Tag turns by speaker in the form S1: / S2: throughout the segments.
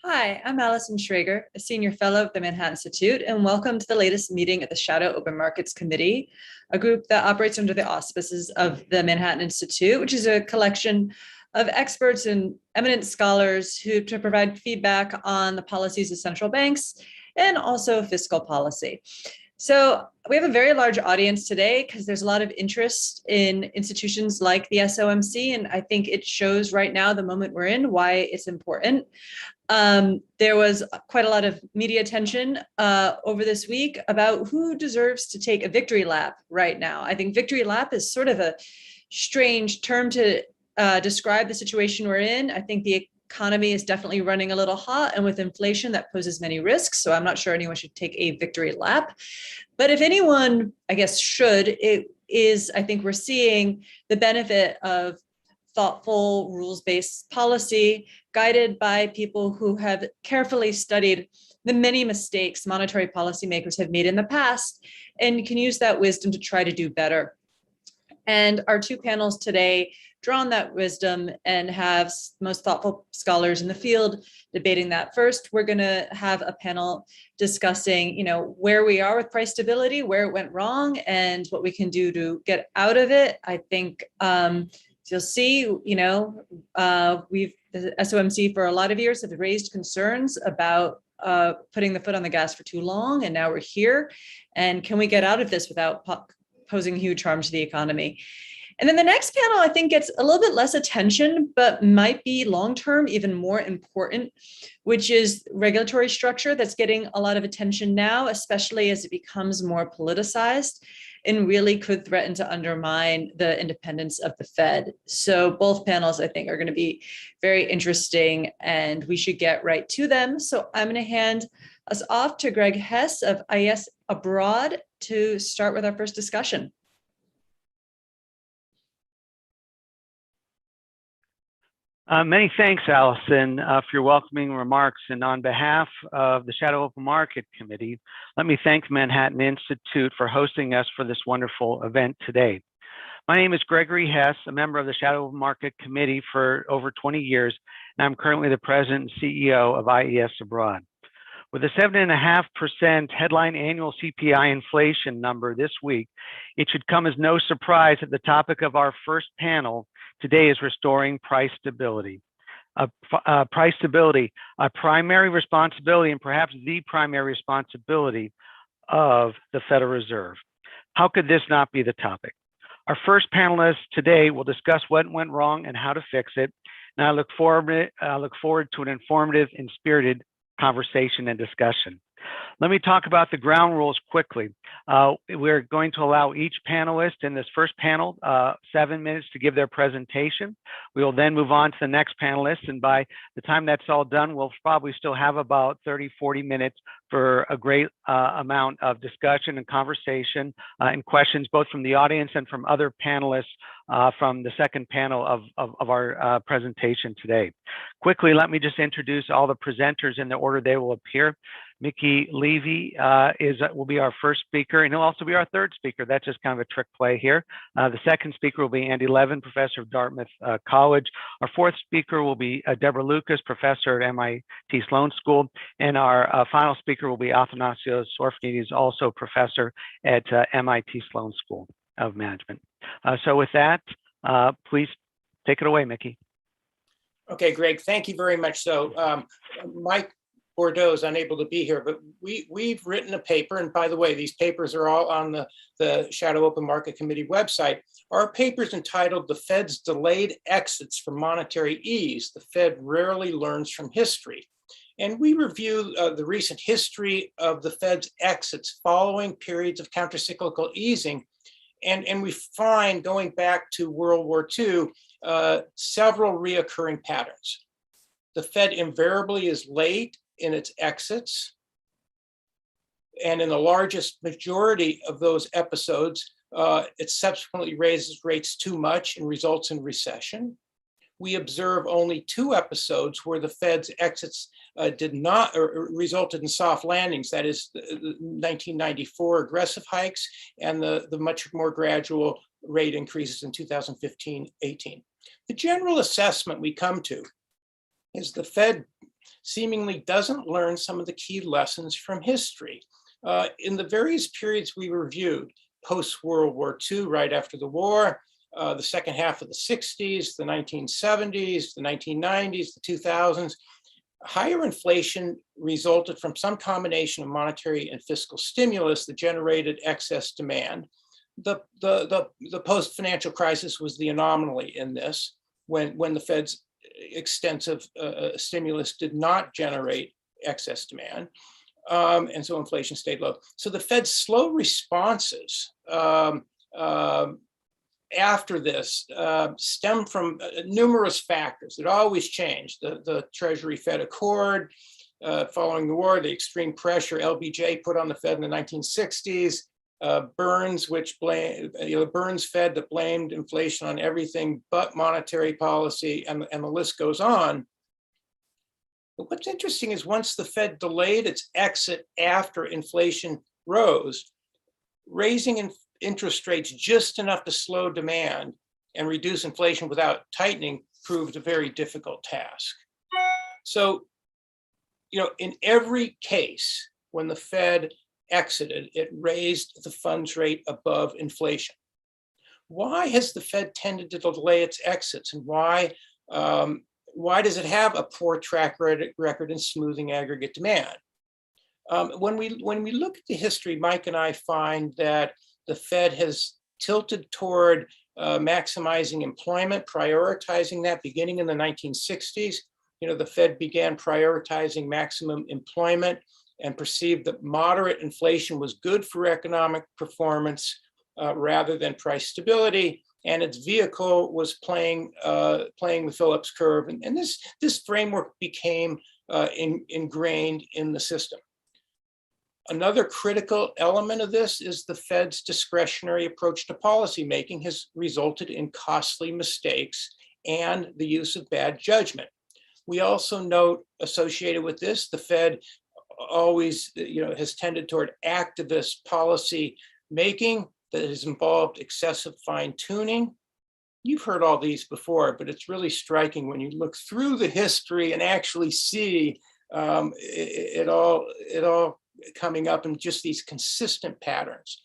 S1: Hi, I'm Allison Schrager, a senior fellow of the Manhattan Institute, and welcome to the latest meeting of the Shadow Open Markets Committee, a group that operates under the auspices of the Manhattan Institute, which is a collection of experts and eminent scholars who to provide feedback on the policies of central banks and also fiscal policy. So we have a very large audience today because there's a lot of interest in institutions like the SOMC, and I think it shows right now, the moment we're in, why it's important. There was quite a lot of media attention over this week about who deserves to take a victory lap right now. I think victory lap is sort of a strange term to describe the situation we're in. I think the economy is definitely running a little hot, and with inflation that poses many risks. So I'm not sure anyone should take a victory lap. But if anyone, I guess, should, it is, I think we're seeing the benefit of thoughtful, rules-based policy guided by people who have carefully studied the many mistakes monetary policymakers have made in the past and can use that wisdom to try to do better. And our two panels today draw on that wisdom and have most thoughtful scholars in the field debating that. First, we're going to have a panel discussing, where we are with price stability, where it went wrong, and what we can do to get out of it. I think you'll see, we've, the SOMC for a lot of years have raised concerns about putting the foot on the gas for too long, and now we're here. And can we get out of this without posing huge harm to the economy? And then the next panel, I think, gets a little bit less attention, but might be long-term even more important, which is regulatory structure that's getting a lot of attention now, especially as it becomes more politicized and really could threaten to undermine the independence of the Fed. So both panels, I think, are going to be very interesting, and we should get right to them. So I'm going to hand us off to Greg Hess of IES Abroad to start with our first discussion.
S2: Many thanks, Allison, for your welcoming remarks. And on behalf of the Shadow Open Market Committee, let me thank the Manhattan Institute for hosting us for this wonderful event today. My name is Gregory Hess, a member of the Shadow Open Market Committee for over 20 years, and I'm currently the president and CEO of IES Abroad. With a 7.5% headline annual CPI inflation number this week, it should come as no surprise that the topic of our first panel today is restoring price stability. Price stability, a primary responsibility and perhaps the primary responsibility of the Federal Reserve. How could this not be the topic? Our first panelist today will discuss what went wrong and how to fix it. And I look forward to an informative and spirited conversation and discussion. Let me talk about the ground rules quickly. We're going to allow each panelist in this first panel 7 minutes to give their presentation. We will then move on to the next panelist, and by the time that's all done, we'll probably still have about 30-40 minutes for a great amount of discussion and conversation and questions, both from the audience and from other panelists from the second panel of our presentation today. Quickly, let me just introduce all the presenters in the order they will appear. Levy will be our first speaker, and he'll also be our third speaker. That's just kind of a trick play here. The second speaker will be Levin, professor of Dartmouth College. Our fourth speaker will be Deborah Lucas, professor at MIT Sloan School. And our final speaker will be Athanasios, Orphanides, also professor at MIT Sloan School of Management. So with that, please take it away, Mickey.
S3: Okay, Greg, thank you very much. So Mike Bordo is unable to be here, but we've written a paper, and by the way, these papers are all on the Shadow Open Market Committee website. Our paper is entitled "The Fed's Delayed Exits from Monetary Ease. The Fed Rarely Learns from History." And we review the recent history of the Fed's exits following periods of countercyclical easing. And we find, going back to World War II, several reoccurring patterns. The Fed invariably is late in its exits. And in the largest majority of those episodes, it subsequently raises rates too much and results in recession. We observe only 2 episodes where the Fed's exits did not or resulted in soft landings. That is the 1994 aggressive hikes and the much more gradual rate increases in 2015-18. The general assessment we come to is the Fed seemingly doesn't learn some of the key lessons from history. In the various periods we reviewed, post-World War II, right after the war, the second half of the 60s, the 1970s, the 1990s, the 2000s, higher inflation resulted from some combination of monetary and fiscal stimulus that generated excess demand. The post-financial crisis was the anomaly in this, when the Fed's extensive stimulus did not generate excess demand. And so inflation stayed low. So the Fed's slow responses after this stem from numerous factors that always change. The Treasury Fed Accord following the war, the extreme pressure LBJ put on the Fed in the 1960s, Burns, Burns Fed that blamed inflation on everything but monetary policy, and the list goes on. But what's interesting is once the Fed delayed its exit after inflation rose, raising interest rates just enough to slow demand and reduce inflation without tightening proved a very difficult task. So, in every case, when the Fed exited, it raised the funds rate above inflation. Why has the Fed tended to delay its exits, and why does it have a poor track record in smoothing aggregate demand? When we look at the history, Mike and I find that the Fed has tilted toward maximizing employment, prioritizing that beginning in the 1960s. The Fed began prioritizing maximum employment and perceived that moderate inflation was good for economic performance rather than price stability. And its vehicle was playing the Phillips curve. And this framework became ingrained in the system. Another critical element of this is the Fed's discretionary approach to policymaking has resulted in costly mistakes and the use of bad judgment. We also note associated with this, the Fed always has tended toward activist policy making that has involved excessive fine tuning. You've heard all these before, but it's really striking when you look through the history and actually see it all coming up in just these consistent patterns.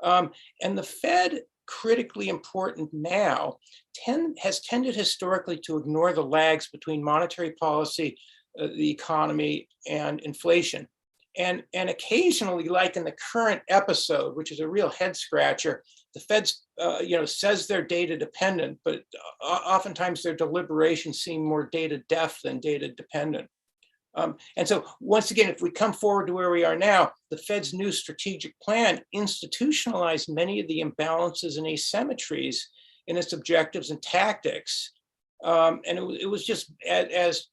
S3: And the Fed, critically important now, has tended historically to ignore the lags between monetary policy, the economy, and inflation. And occasionally, like in the current episode, which is a real head scratcher, the Fed says they're data dependent, but oftentimes their deliberations seem more data deaf than data dependent. And so once again, if we come forward to where we are now, the Fed's new strategic plan institutionalized many of the imbalances and asymmetries in its objectives and tactics. And it was just as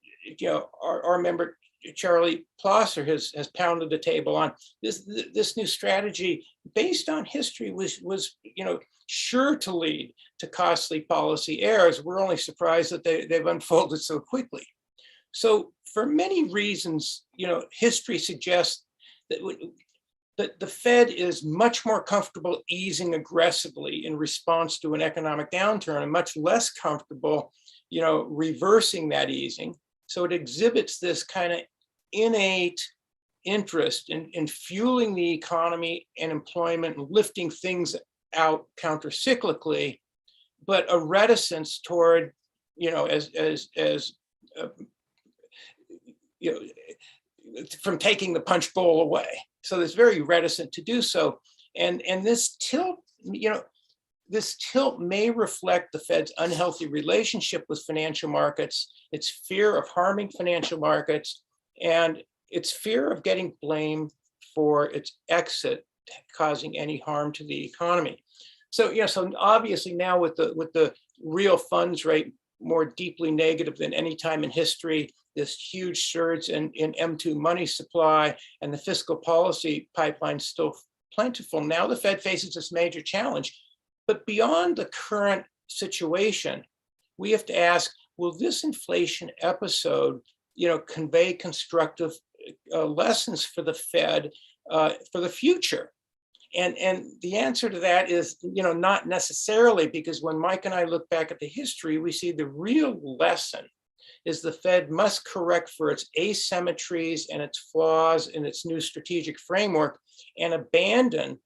S3: our member Charlie Plosser has pounded the table on, this new strategy based on history was sure to lead to costly policy errors. We're only surprised that they've unfolded so quickly. So for many reasons, history suggests that the Fed is much more comfortable easing aggressively in response to an economic downturn and much less comfortable, reversing that easing. So it exhibits this kind of innate interest in fueling the economy and employment and lifting things out countercyclically, but a reticence toward, from taking the punch bowl away. So it's very reticent to do so. And this tilt, this tilt may reflect the Fed's unhealthy relationship with financial markets, its fear of harming financial markets, and its fear of getting blamed for its exit causing any harm to the economy. So so obviously now with the real funds rate more deeply negative than any time in history, this huge surge in M2 money supply and the fiscal policy pipeline still plentiful. Now the Fed faces this major challenge. But beyond the current situation, we have to ask, will this inflation episode, convey constructive lessons for the Fed for the future? And the answer to that is, not necessarily, because when Mike and I look back at the history, we see the real lesson is the Fed must correct for its asymmetries and its flaws in its new strategic framework and abandon,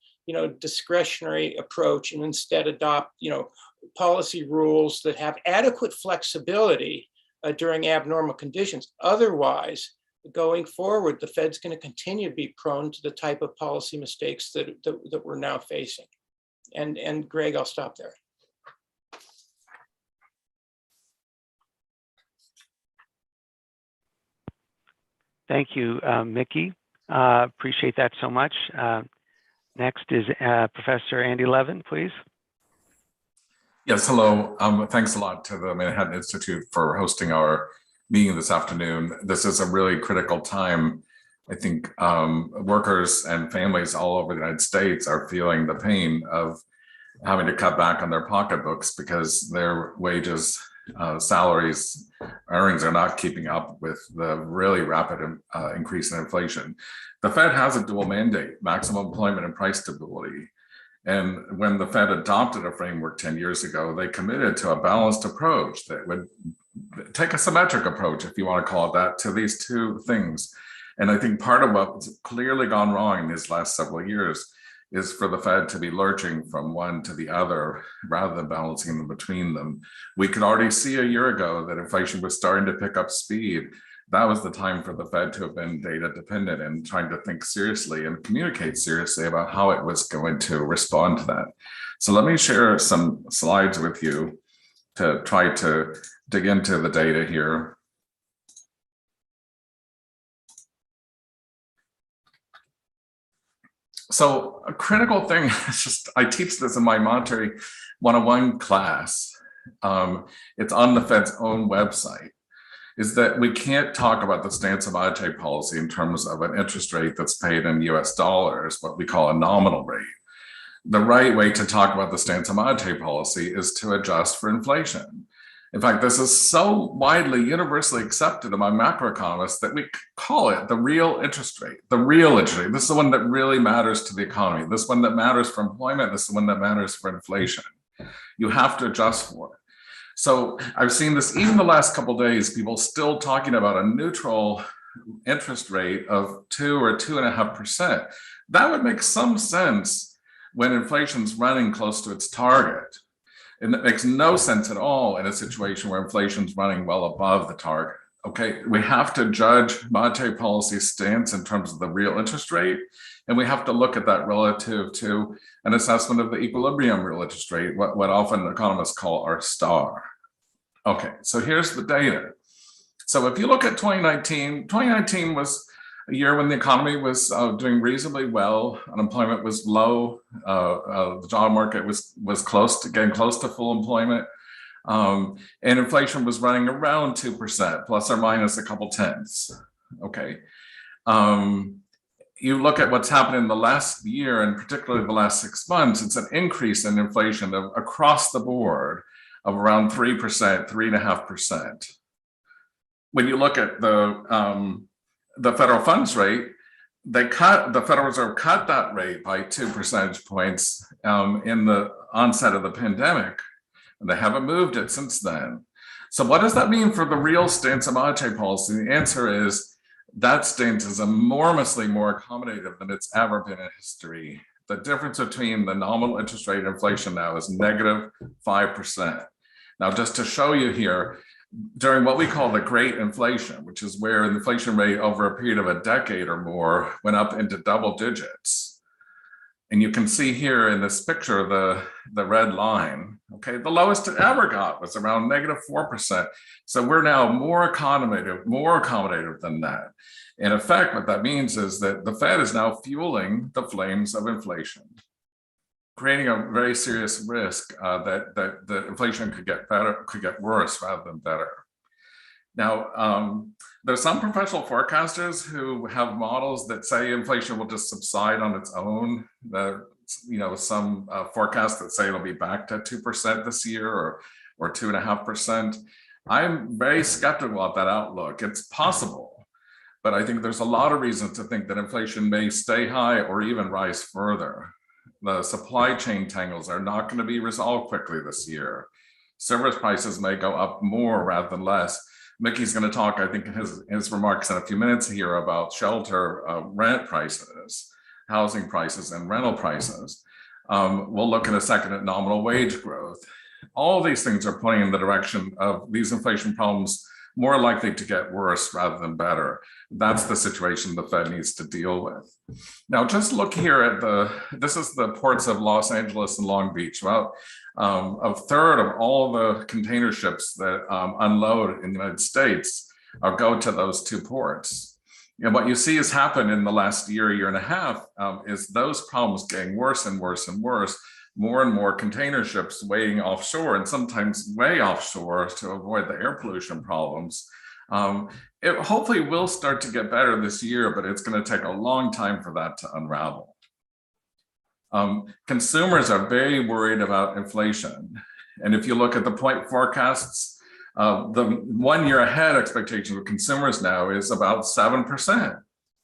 S3: discretionary approach and instead adopt, policy rules that have adequate flexibility during abnormal conditions. Otherwise, going forward, the Fed's going to continue to be prone to the type of policy mistakes that we're now facing. And Greg, I'll stop there.
S2: Thank you, Mickey. Appreciate that so much. Next is Professor Andy Levin, please.
S4: Yes, hello. Thanks a lot to the Manhattan Institute for hosting our meeting this afternoon. This is a really critical time. I think workers and families all over the United States are feeling the pain of having to cut back on their pocketbooks because their wages, salaries, earnings are not keeping up with the really rapid increase in inflation. The Fed has a dual mandate: maximum employment and price stability. And when the Fed adopted a framework 10 years ago, they committed to a balanced approach that would take a symmetric approach, if you want to call it that, to these two things. And I think part of what's clearly gone wrong in these last several years is for the Fed to be lurching from one to the other rather than balancing them between them. We could already see a year ago that inflation was starting to pick up speed. That was the time for the Fed to have been data dependent and trying to think seriously and communicate seriously about how it was going to respond to that. So let me share some slides with you to try to dig into the data here. So a critical thing is just, I teach this in my Monetary 101 class. It's on the Fed's own website, is that we can't talk about the stance of monetary policy in terms of an interest rate that's paid in US dollars, what we call a nominal rate. The right way to talk about the stance of monetary policy is to adjust for inflation. In fact, this is so widely, universally accepted among macroeconomists that we call it the real interest rate, the real interest rate. This is the one that really matters to the economy. This one that matters for employment. This is the one that matters for inflation. You have to adjust for it. So I've seen this even the last couple of days, people still talking about a neutral interest rate of 2 or 2.5%. That would make some sense when inflation's running close to its target. And it makes no sense at all in a situation where inflation's running well above the target. Okay, we have to judge monetary policy stance in terms of the real interest rate, and we have to look at that relative to an assessment of the equilibrium real interest rate, what often economists call our star. Okay, so here's the data. So if you look at 2019 was a year when the economy was doing reasonably well, unemployment was low, the job market was getting close to full employment, and inflation was running around 2%, plus or minus a couple tenths. Okay, you look at what's happened in the last year, and particularly the last 6 months, it's an increase in inflation across the board of around 3%, 3.5%. When you look at the federal funds rate, the Federal Reserve cut that rate by 2 percentage points in the onset of the pandemic, and they haven't moved it since then. So what does that mean for the real stance of monetary policy? The answer is that stance is enormously more accommodative than it's ever been in history. The difference between the nominal interest rate and inflation now is -5%. Now, just to show you here, during what we call the Great Inflation, which is where the inflation rate over a period of a decade or more went up into double digits. And you can see here in this picture, the red line, okay, the lowest it ever got was around -4%. So we're now more accommodative than that. In effect, what that means is that the Fed is now fueling the flames of inflation, creating a very serious risk that the inflation could get worse rather than better. Now, there's some professional forecasters who have models that say inflation will just subside on its own. Some forecasts that say it'll be back to 2% this year or 2.5%. I'm very skeptical about that outlook. It's possible, but I think there's a lot of reasons to think that inflation may stay high or even rise further. The supply chain tangles are not going to be resolved quickly this year. Service prices may go up more rather than less. Mickey's going to talk, I think, in his remarks in a few minutes here about shelter rent prices, housing prices, and rental prices. We'll look in a second at nominal wage growth. All these things are pointing in the direction of these inflation problems more likely to get worse rather than better. That's the situation the Fed needs to deal with. Now, just look here at this is the ports of Los Angeles and Long Beach. About a third of all the container ships that unload in the United States go to those two ports. And what you see has happened in the last year and a half, is those problems getting worse and worse and worse. More and more container ships waiting offshore, and sometimes way offshore, to avoid the air pollution problems. It hopefully will start to get better this year, but it's going to take a long time for that to unravel. Consumers are very worried about inflation. And if you look at the point forecasts, the 1 year ahead expectation of consumers now is about 7%,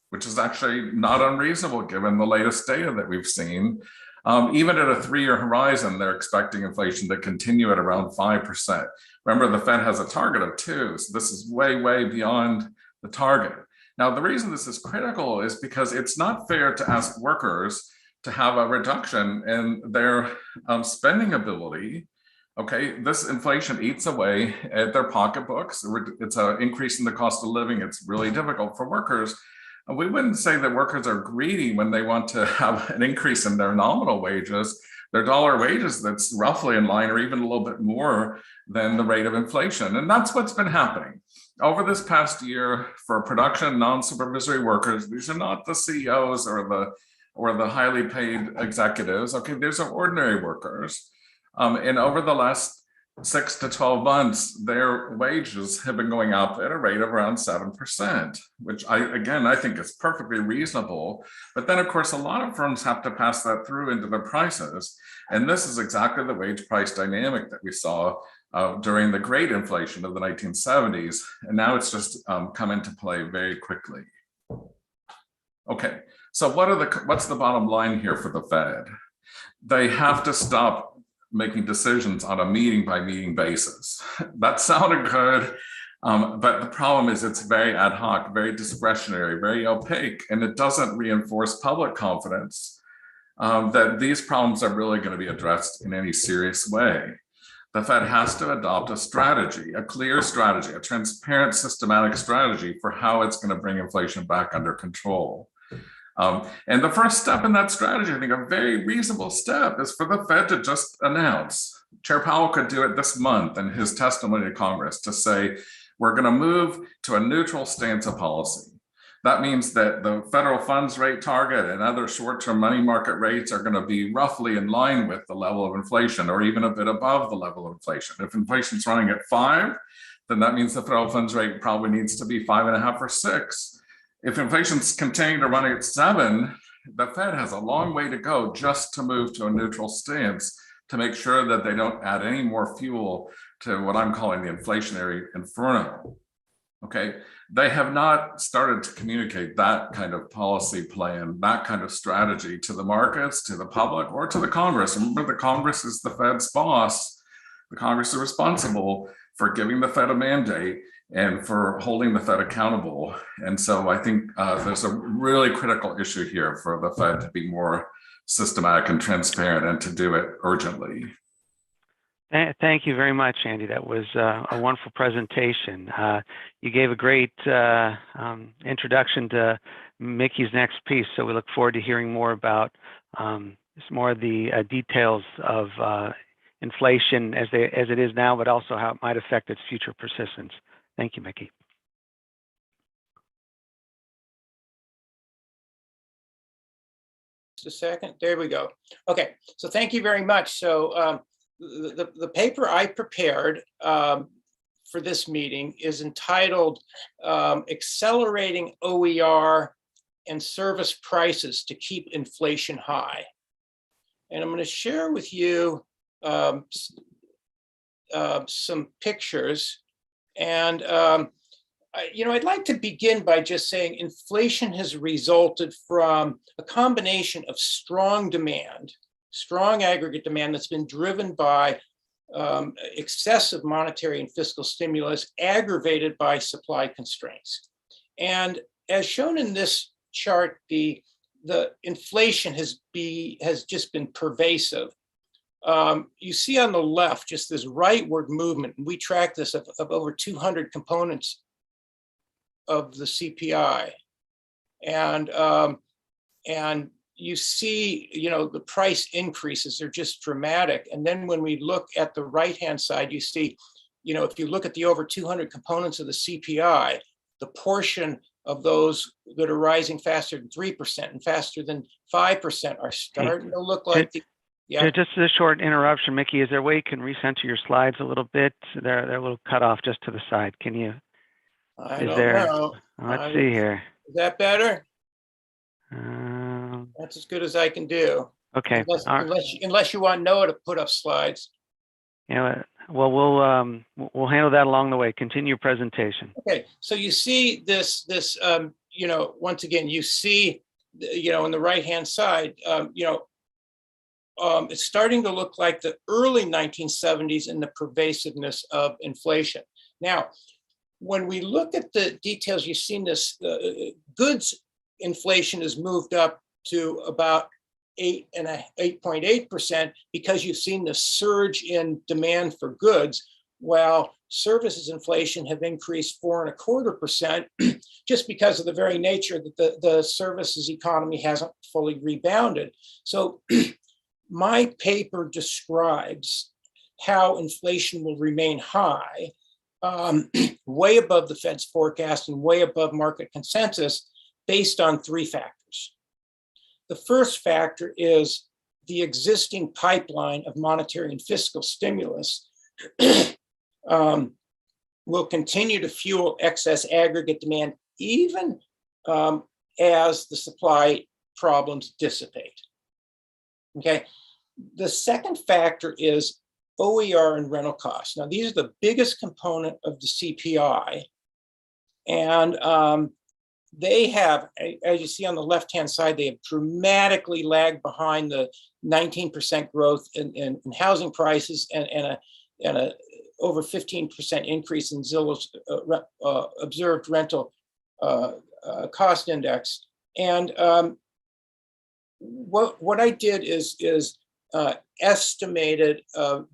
S4: which is actually not unreasonable given the latest data that we've seen. Even at a 3-year horizon, they're expecting inflation to continue at around 5%. Remember, the Fed has a target of 2%, so this is way, way beyond the target. Now, the reason this is critical is because it's not fair to ask workers to have a reduction in their spending ability. Okay, this inflation eats away at their pocketbooks. It's an increase in the cost of living. It's really difficult for workers. We wouldn't say that workers are greedy when they want to have an increase in their nominal wages, their dollar wages that's roughly in line or even a little bit more than the rate of inflation. And that's what's been happening. Over this past year, for production non-supervisory workers, these are not the CEOs or the highly paid executives. Okay, these are ordinary workers. And over the last 6 to 12 months, their wages have been going up at a rate of around 7%, which I think is perfectly reasonable. But then, of course, a lot of firms have to pass that through into their prices. And this is exactly the wage price dynamic that we saw during the great inflation of the 1970s. And now it's just come into play very quickly. Okay, so what's the bottom line here for the Fed? They have to stop making decisions on a meeting by meeting basis. That sounded good, but the problem is it's very ad hoc, very discretionary, very opaque, and it doesn't reinforce public confidence that these problems are really going to be addressed in any serious way. The Fed has to adopt a strategy, a clear strategy, a transparent, systematic strategy for how it's going to bring inflation back under control. And the first step in that strategy, I think a very reasonable step, is for the Fed to just announce. Chair Powell could do it this month in his testimony to Congress to say, we're going to move to a neutral stance of policy. That means that the federal funds rate target and other short-term money market rates are going to be roughly in line with the level of inflation, or even a bit above the level of inflation. If inflation's running at 5, then that means the federal funds rate probably needs to be 5.5 or 6. If inflation's continuing to run at 7, the Fed has a long way to go just to move to a neutral stance to make sure that they don't add any more fuel to what I'm calling the inflationary inferno. Okay, they have not started to communicate that kind of policy plan, that kind of strategy to the markets, to the public, or to the Congress. Remember, the Congress is the Fed's boss. The Congress is responsible for giving the Fed a mandate and for holding the Fed accountable. And so I think there's a really critical issue here for the Fed to be more systematic and transparent, and to do it urgently.
S2: Thank you very much, Andy. That was a wonderful presentation. You gave a great introduction to Mickey's next piece, so we look forward to hearing more about more of the details of inflation as it is now, but also how it might affect its future persistence. Thank you, Mickey.
S3: Just a second. There we go. Okay, so thank you very much. So the paper I prepared for this meeting is entitled Accelerating OER and Service Prices to Keep Inflation High. And I'm going to share with you some pictures. And, I'd like to begin by just saying inflation has resulted from a combination of strong demand, strong aggregate demand that's been driven by excessive monetary and fiscal stimulus aggravated by supply constraints. And as shown in this chart, the inflation has just been pervasive. You see on the left just this rightward movement, and we track this of over 200 components of the CPI, and you see, the price increases are just dramatic. And then when we look at the right-hand side, you see, if you look at the over 200 components of the CPI, the portion of those that are rising faster than 3% and faster than 5% are starting to look like
S2: Yeah, just a short interruption, Mickey. Is there a way you can recenter your slides a little bit? They're a little cut off just to the side. Can you?
S3: I don't know.
S2: Let's see here.
S3: Is that better? That's as good as I can do.
S2: Okay.
S3: Unless you want Noah to put up slides.
S2: Yeah. Well, we'll handle that along the way. Continue your presentation.
S3: Okay. So you see this. Once again, you see, on the right-hand side, it's starting to look like the early 1970s in the pervasiveness of inflation. Now, when we look at the details, you've seen this, goods inflation has moved up to about 8.8% because you've seen the surge in demand for goods, while services inflation have increased 4.25% just because of the very nature that the services economy hasn't fully rebounded. So my paper describes how inflation will remain high, way above the Fed's forecast and way above market consensus based on three factors. The first factor is the existing pipeline of monetary and fiscal stimulus will continue to fuel excess aggregate demand even as the supply problems dissipate. Okay. The second factor is OER and rental costs. Now, these are the biggest component of the CPI. And they have, as you see on the left-hand side, they have dramatically lagged behind the 19% growth in housing prices and a over 15% increase in Zillow's observed rental cost index. And what I did is estimated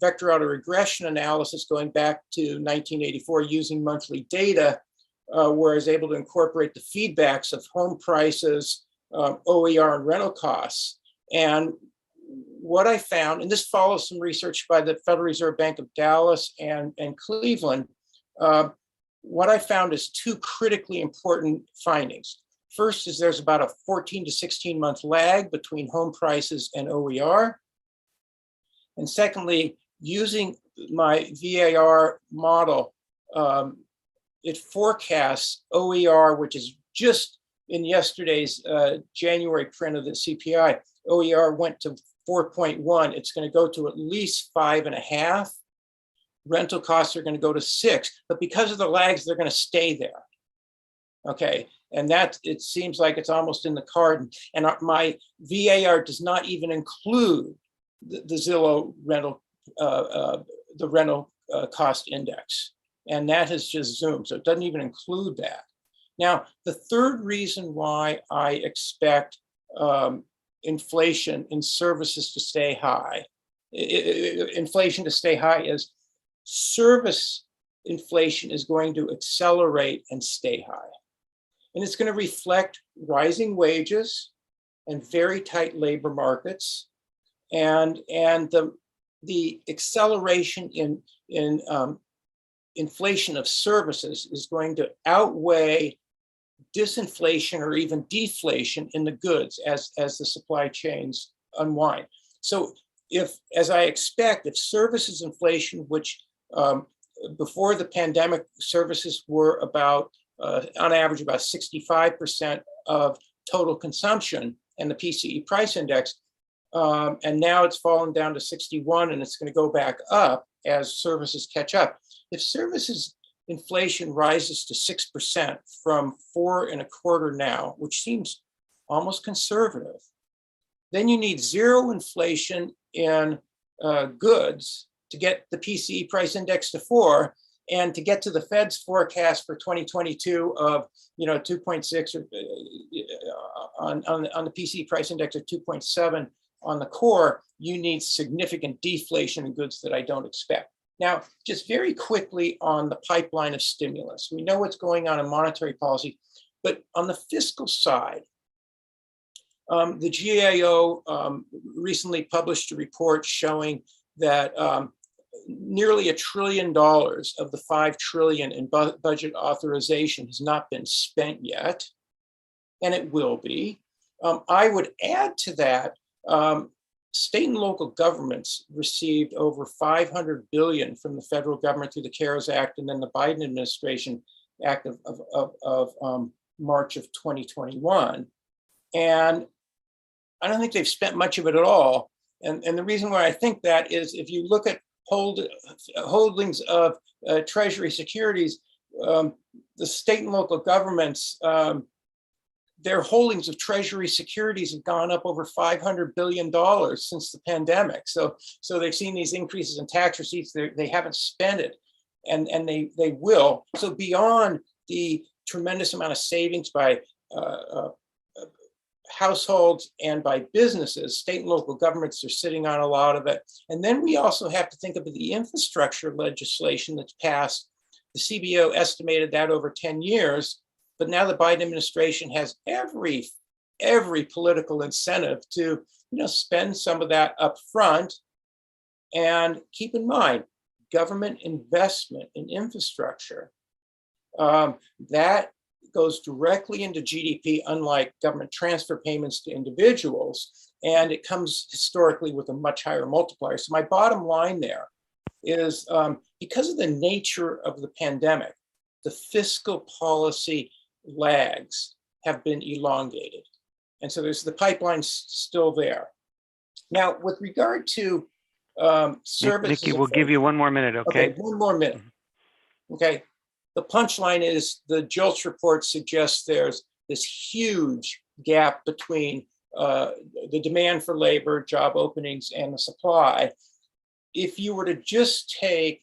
S3: vector autoregression analysis going back to 1984 using monthly data, where I was able to incorporate the feedbacks of home prices, OER, and rental costs. And what I found, and this follows some research by the Federal Reserve Bank of Dallas and Cleveland, what I found is two critically important findings. First is there's about a 14 to 16 month lag between home prices and OER. And secondly, using my VAR model, it forecasts OER, which is just in yesterday's January print of the CPI. OER went to 4.1. It's going to go to at least 5.5. Rental costs are going to go to 6, but because of the lags, they're going to stay there. Okay, and that, it seems like it's almost in the card. And my VAR does not even include the Zillow rental, the rental cost index. And that has just zoomed, so it doesn't even include that. Now, the third reason why I expect inflation in services to stay high, inflation to stay high is service inflation is going to accelerate and stay high. And it's going to reflect rising wages and very tight labor markets. And the acceleration in inflation of services is going to outweigh disinflation or even deflation in the goods as the supply chains unwind. So if, as I expect, if services inflation, which before the pandemic, services were about, on average, about 65% of total consumption and the PCE price index, and now it's fallen down to 61 and it's going to go back up as services catch up. If services inflation rises to 6% from 4.25 now, which seems almost conservative, then you need zero inflation in goods to get the PCE price index to 4, and to get to the Fed's forecast for 2022 of 2.6 on the PCE price index of 2.7 on the core, you need significant deflation in goods that I don't expect. Now, just very quickly on the pipeline of stimulus, we know what's going on in monetary policy, but on the fiscal side, the GAO recently published a report showing that nearly $1 trillion of the $5 trillion in budget authorization has not been spent yet, and it will be. I would add to that, state and local governments received over $500 billion from the federal government through the CARES Act and then the Biden administration act of March of 2021. And I don't think they've spent much of it at all. And the reason why I think that is if you look at holdings of Treasury securities, the state and local governments, their holdings of Treasury securities have gone up over $500 billion since the pandemic. So they've seen these increases in tax receipts. They haven't spent it, and they will. So beyond the tremendous amount of savings by households and by businesses, state and local governments are sitting on a lot of it. And then we also have to think about the infrastructure legislation that's passed. The CBO estimated that over 10 years. But now the Biden administration has every political incentive to spend some of that up front. And keep in mind, government investment in infrastructure, that goes directly into GDP, unlike government transfer payments to individuals. And it comes historically with a much higher multiplier. So my bottom line there is because of the nature of the pandemic, the fiscal policy lags have been elongated. And so there's the pipeline still there. Now, with regard to services.
S2: Nikki, we'll give you one more minute, okay?
S3: One more minute. Okay. The punchline is the JOLTS report suggests there's this huge gap between the demand for labor, job openings, and the supply. If you were to just take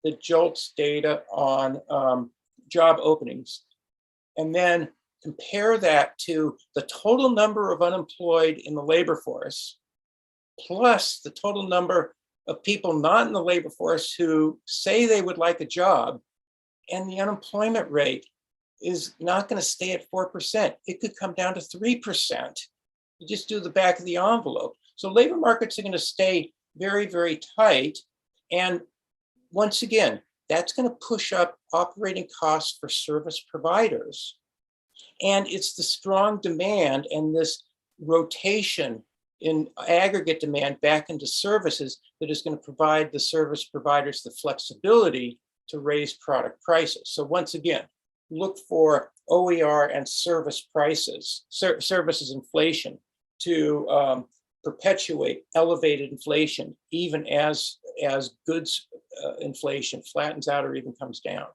S3: the JOLTS data on job openings and then compare that to the total number of unemployed in the labor force, plus the total number of people not in the labor force who say they would like a job, and the unemployment rate is not going to stay at 4%. It could come down to 3%. You just do the back of the envelope. So labor markets are going to stay very, very tight. And once again, that's going to push up operating costs for service providers. And it's the strong demand and this rotation in aggregate demand back into services that is going to provide the service providers the flexibility to raise product prices. So once again, look for OER and service prices, services inflation to perpetuate elevated inflation, even as goods inflation flattens out or even comes down.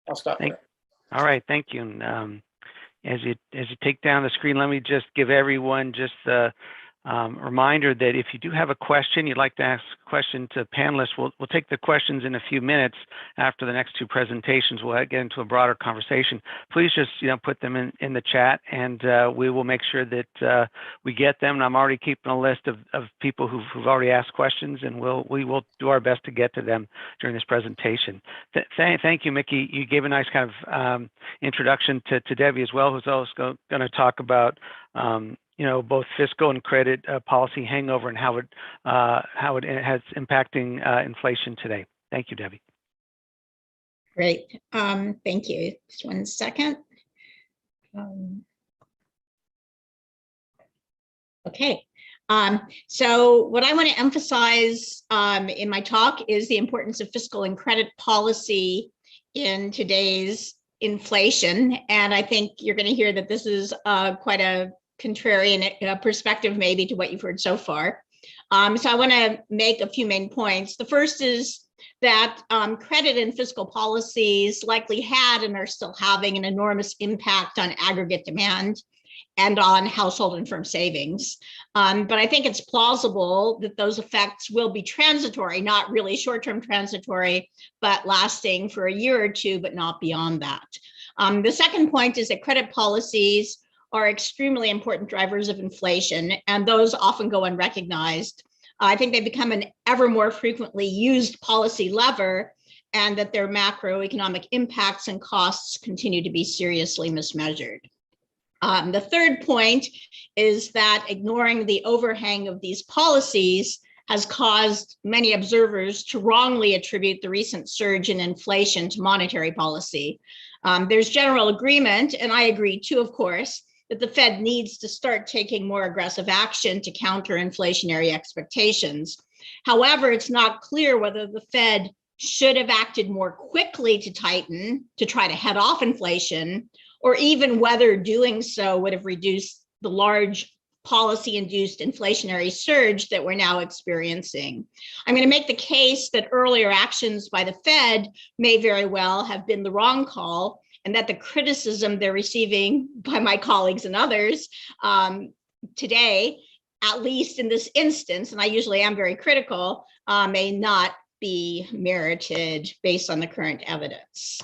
S3: I'll stop there.
S2: All right, thank you. And as you take down the screen, let me just give everyone just a reminder that if you do have a question, you'd like to ask a question to panelists, we'll take the questions in a few minutes after the next two presentations. We'll get into a broader conversation. Please just put them in the chat, and we will make sure that we get them. And I'm already keeping a list of people who've already asked questions, and we will do our best to get to them during this presentation. Thank you, Mickey. You gave a nice kind of introduction to Debbie as well, who's also going to talk about both fiscal and credit policy hangover and how it has impacting inflation today. Thank you, Debbie.
S5: Great. Thank you. Just one second. Okay. So what I want to emphasize in my talk is the importance of fiscal and credit policy in today's inflation. And I think you're going to hear that this is quite a contrarian perspective maybe to what you've heard so far. So I want to make a few main points. The first is that credit and fiscal policies likely had and are still having an enormous impact on aggregate demand. and on household and firm savings. But I think it's plausible that those effects will be transitory, not really short-term transitory, but lasting for a year or two, but not beyond that. The second point is that credit policies are extremely important drivers of inflation, and those often go unrecognized. I think they become an ever more frequently used policy lever, and that their macroeconomic impacts and costs continue to be seriously mismeasured. The third point is that ignoring the overhang of these policies has caused many observers to wrongly attribute the recent surge in inflation to monetary policy. There's general agreement, and I agree too, of course, that the Fed needs to start taking more aggressive action to counter inflationary expectations. However, it's not clear whether the Fed should have acted more quickly to tighten to try to head off inflation, or even whether doing so would have reduced the large policy-induced inflationary surge that we're now experiencing. I'm going to make the case that earlier actions by the Fed may very well have been the wrong call, and that the criticism they're receiving by my colleagues and others today, at least in this instance, and I usually am very critical, may not be merited based on the current evidence.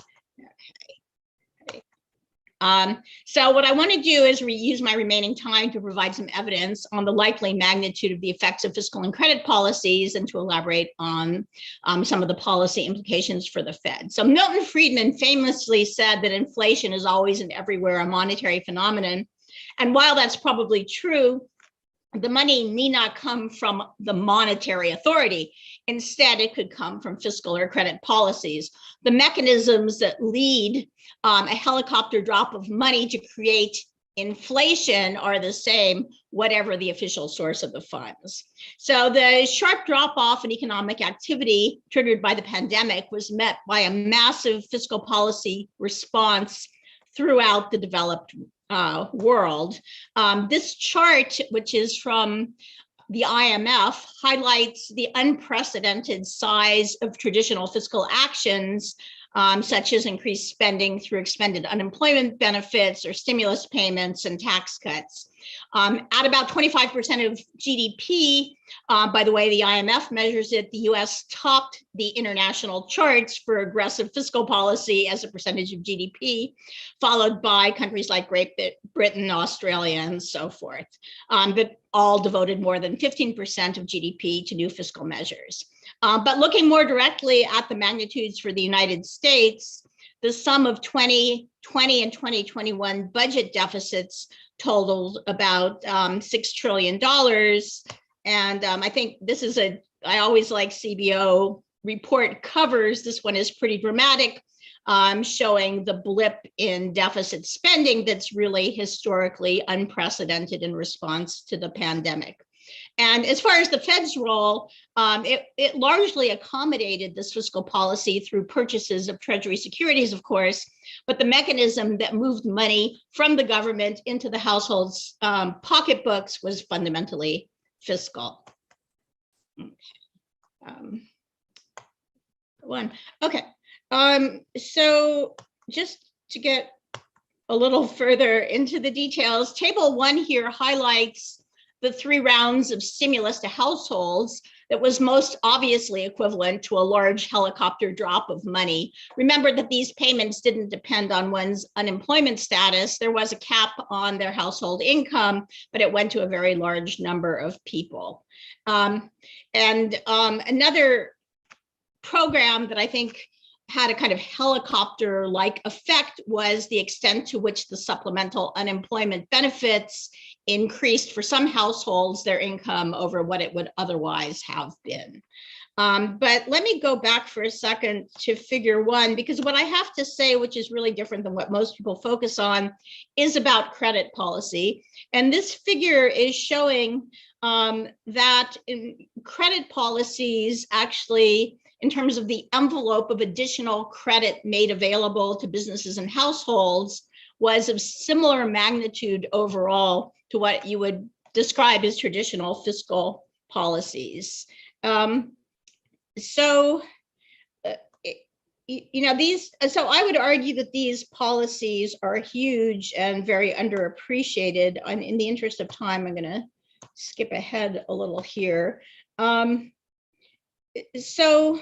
S5: So what I want to do is use my remaining time to provide some evidence on the likely magnitude of the effects of fiscal and credit policies, and to elaborate on some of the policy implications for the Fed. So Milton Friedman famously said that inflation is always and everywhere a monetary phenomenon. And while that's probably true, the money need not come from the monetary authority. Instead, it could come from fiscal or credit policies. The mechanisms that lead a helicopter drop of money to create inflation are the same, whatever the official source of the funds. So the sharp drop off in economic activity triggered by the pandemic was met by a massive fiscal policy response throughout the developed world. This chart, which is from the IMF, highlights the unprecedented size of traditional fiscal actions, such as increased spending through expended unemployment benefits or stimulus payments and tax cuts. At about 25% of GDP, by the way, the IMF measures it, the US topped the international charts for aggressive fiscal policy as a percentage of GDP, followed by countries like Great Britain, Australia, and so forth, that all devoted more than 15% of GDP to new fiscal measures. But looking more directly at the magnitudes for the United States, the sum of 2020 and 2021 budget deficits totaled about $6 trillion. And I think this is I always like CBO report covers. This one is pretty dramatic, showing the blip in deficit spending that's really historically unprecedented in response to the pandemic. And as far as the Fed's role, it largely accommodated this fiscal policy through purchases of Treasury securities, of course, but the mechanism that moved money from the government into the households' pocketbooks was fundamentally fiscal. So just to get a little further into the details, Table 1 here highlights the 3 rounds of stimulus to households that was most obviously equivalent to a large helicopter drop of money. Remember that these payments didn't depend on one's unemployment status. There was a cap on their household income, but it went to a very large number of people. Another program that I think had a kind of helicopter-like effect was the extent to which the supplemental unemployment benefits increased for some households their income over what it would otherwise have been. But let me go back for a second to Figure 1, because what I have to say, which is really different than what most people focus on, is about credit policy. And this figure is showing that in credit policies actually, in terms of the envelope of additional credit made available to businesses and households, was of similar magnitude overall to what you would describe as traditional fiscal policies. so I would argue that these policies are huge and very underappreciated. And in the interest of time, I'm going to skip ahead a little here. So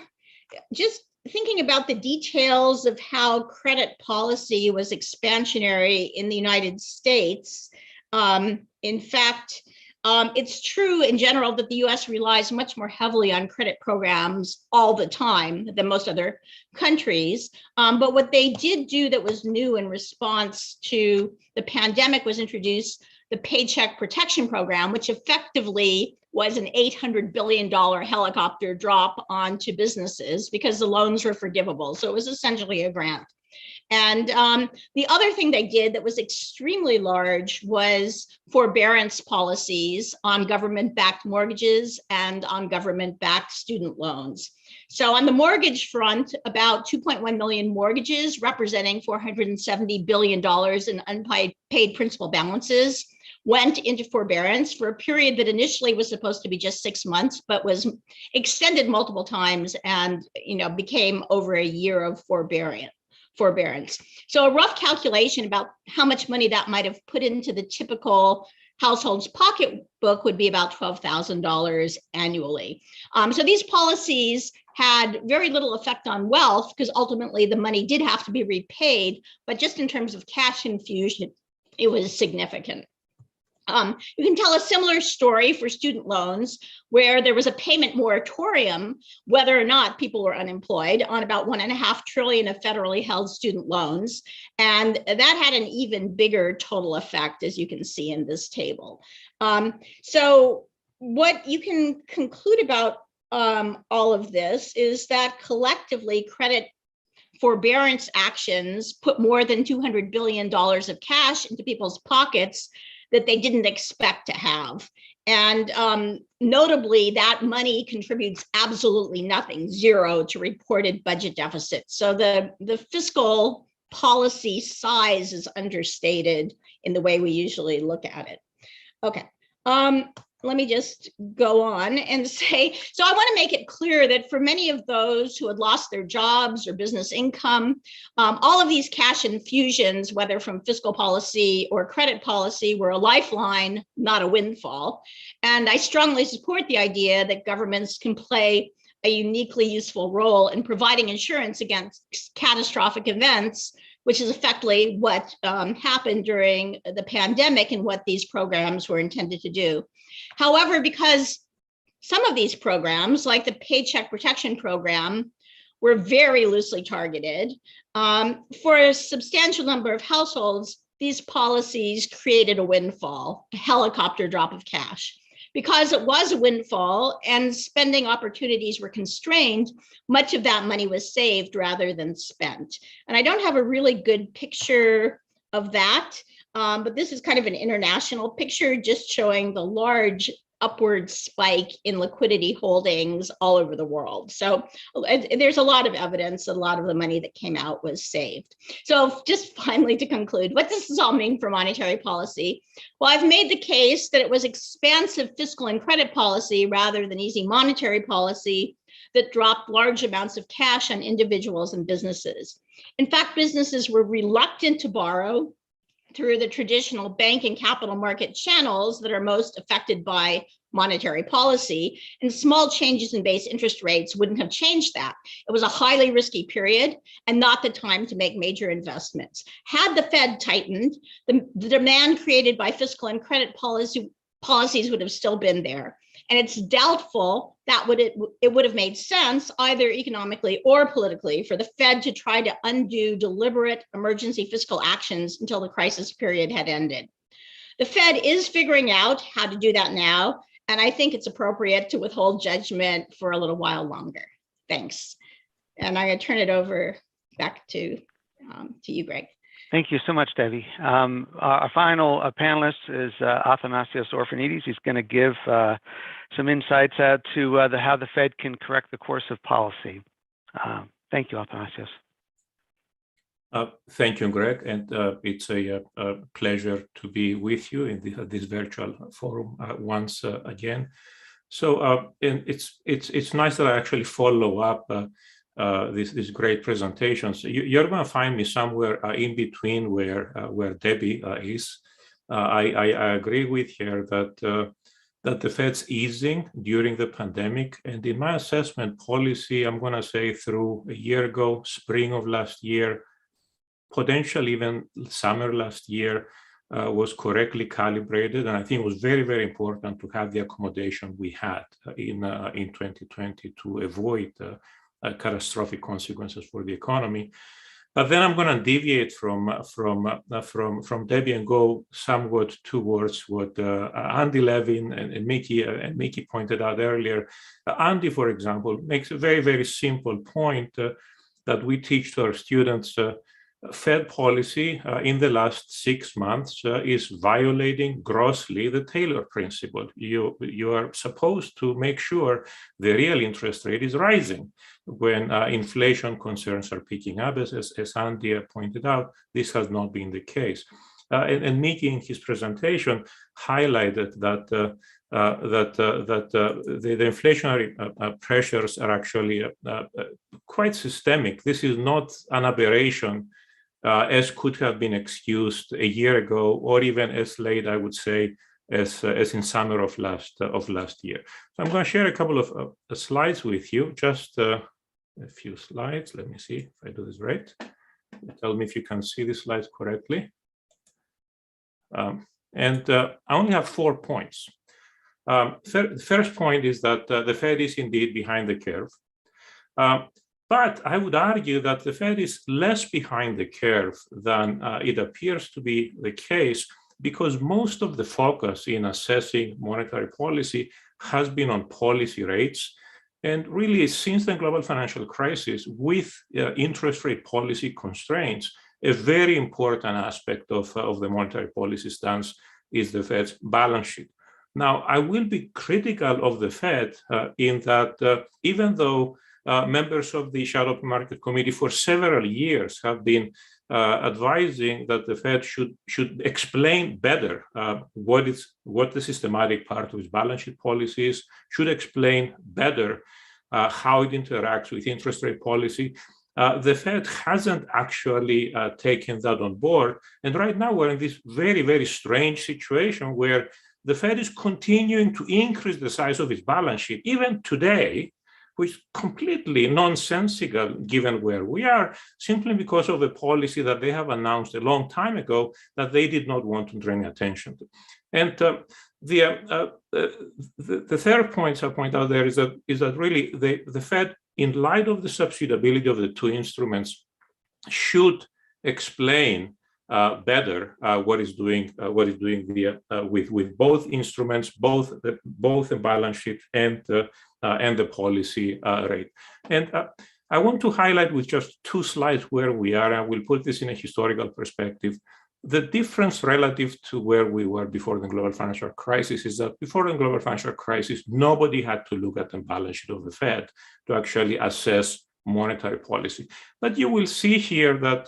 S5: just thinking about the details of how credit policy was expansionary in the United States. In fact, it's true in general that the US relies much more heavily on credit programs all the time than most other countries. But what they did do that was new in response to the pandemic was introduce the Paycheck Protection Program, which effectively was an $800 billion helicopter drop onto businesses because the loans were forgivable. So it was essentially a grant. And the other thing they did that was extremely large was forbearance policies on government-backed mortgages and on government-backed student loans. So on the mortgage front, about 2.1 million mortgages representing $470 billion in unpaid principal balances went into forbearance for a period that initially was supposed to be just 6 months, but was extended multiple times and became over a year of forbearance. So a rough calculation about how much money that might have put into the typical household's pocketbook would be about $12,000 annually. So these policies had very little effect on wealth because ultimately the money did have to be repaid, but just in terms of cash infusion, it was significant. You can tell a similar story for student loans where there was a payment moratorium, whether or not people were unemployed, on about $1.5 trillion of federally held student loans. And that had an even bigger total effect, as you can see in this table. So what you can conclude about all of this is that collectively credit forbearance actions put more than $200 billion of cash into people's pockets that they didn't expect to have. And notably, that money contributes absolutely nothing, zero, to reported budget deficits. So the fiscal policy size is understated in the way we usually look at it. Okay. Let me just go on and say, so I want to make it clear that for many of those who had lost their jobs or business income, all of these cash infusions, whether from fiscal policy or credit policy, were a lifeline, not a windfall. And I strongly support the idea that governments can play a uniquely useful role in providing insurance against catastrophic events, which is effectively what happened during the pandemic and what these programs were intended to do. However, because some of these programs, like the Paycheck Protection Program, were very loosely targeted, for a substantial number of households, these policies created a windfall, a helicopter drop of cash. Because it was a windfall and spending opportunities were constrained, much of that money was saved rather than spent. And I don't have a really good picture of that, but this is kind of an international picture just showing the large upward spike in liquidity holdings all over the world. So there's a lot of evidence that a lot of the money that came out was saved. So just finally to conclude, what does this all mean for monetary policy? Well, I've made the case that it was expansive fiscal and credit policy rather than easy monetary policy that dropped large amounts of cash on individuals and businesses. In fact, businesses were reluctant to borrow through the traditional bank and capital market channels that are most affected by monetary policy, and small changes in base interest rates wouldn't have changed that. It was a highly risky period and not the time to make major investments. Had the Fed tightened, the demand created by fiscal and credit policies would have still been there. And it's doubtful that it would have made sense either economically or politically for the Fed to try to undo deliberate emergency fiscal actions until the crisis period had ended. The Fed is figuring out how to do that now, and I think it's appropriate to withhold judgment for a little while longer. Thanks. And I'm going to turn it over back to you, Greg.
S2: Thank you so much, Debbie. Our final panelist is Athanasios Orphanides. He's going to give some insights out to how the Fed can correct the course of policy. Thank you, Athanasios.
S6: Thank you, Greg, and it's a pleasure to be with you in this virtual forum once again. So, and it's nice that I actually follow up these great presentations. You're going to find me somewhere in between where Debbie is. I agree with her that the Fed's easing during the pandemic, and in my assessment, policy, I'm going to say through a year ago, spring of last year, potentially even summer last year, was correctly calibrated, and I think it was very, very important to have the accommodation we had in 2020 to avoid catastrophic consequences for the economy. But then I'm going to deviate from Debbie and go somewhat towards what Andy Levin and Mickey pointed out earlier. Andy, for example, makes a very, very simple point that we teach to our students. Fed policy in the last 6 months is violating grossly the Taylor principle. You are supposed to make sure the real interest rate is rising when inflation concerns are picking up. As Andy pointed out, this has not been the case. And Mickey, in his presentation, highlighted that the inflationary pressures are actually quite systemic. This is not an aberration as could have been excused a year ago, or even as late, I would say, as in summer of last year. So I'm going to share a couple of slides with you, just a few slides. Let me see if I do this right. Tell me if you can see the slides correctly. I only have 4 points. The first point is that the Fed is indeed behind the curve. But I would argue that the Fed is less behind the curve than it appears to be the case, because most of the focus in assessing monetary policy has been on policy rates. And really, since the global financial crisis, with interest rate policy constraints, a very important aspect of the monetary policy stance is the Fed's balance sheet. Now, I will be critical of the Fed in that even though members of the Shadow Open Market Committee for several years have been advising that the Fed should explain better what the systematic part of its balance sheet policy is, should explain better how it interacts with interest rate policy. The Fed hasn't actually taken that on board. And right now we're in this very, very strange situation where the Fed is continuing to increase the size of its balance sheet, even today, which is completely nonsensical given where we are, simply because of a policy that they have announced a long time ago that they did not want to bring attention to. And the third point I point out there is that really the Fed, in light of the substitutability of the two instruments, should explain better what is doing with both instruments, both the balance sheet and the policy rate. And I want to highlight with just 2 slides where we are, and we'll put this in a historical perspective. The difference relative to where we were before the global financial crisis is that before the global financial crisis, nobody had to look at the balance sheet of the Fed to actually assess monetary policy. But you will see here that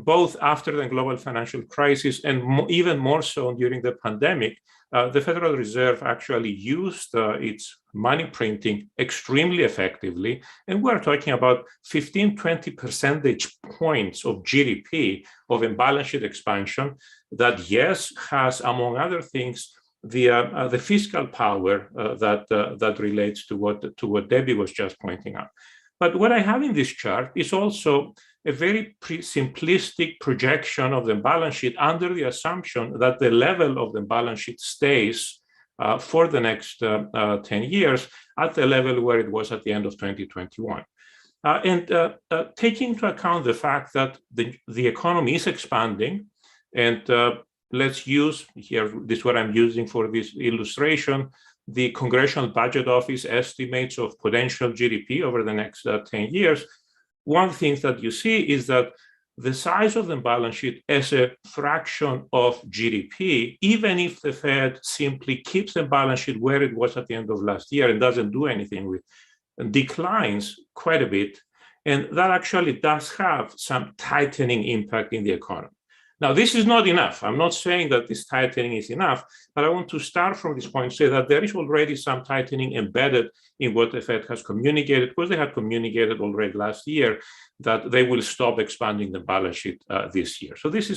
S6: both after the global financial crisis and even more so during the pandemic, the Federal Reserve actually used its money printing extremely effectively. And we're talking about 15-20 percentage points of GDP of a balance sheet expansion that, yes, has, among other things, the fiscal power that relates to what Debbie was just pointing out. But what I have in this chart is also a very simplistic projection of the balance sheet under the assumption that the level of the balance sheet stays for the next 10 years at the level where it was at the end of 2021. And taking into account the fact that the economy is expanding, and let's use here, this is what I'm using for this illustration, the Congressional Budget Office estimates of potential GDP over the next 10 years, one thing that you see is that the size of the balance sheet as a fraction of GDP, even if the Fed simply keeps the balance sheet where it was at the end of last year and doesn't do anything with it, declines quite a bit. And that actually does have some tightening impact in the economy. Now, this is not enough. I'm not saying that this tightening is enough, but I want to start from this point and say that there is already some tightening embedded in what the Fed has communicated, because they had communicated already last year that they will stop expanding the balance sheet this year. So this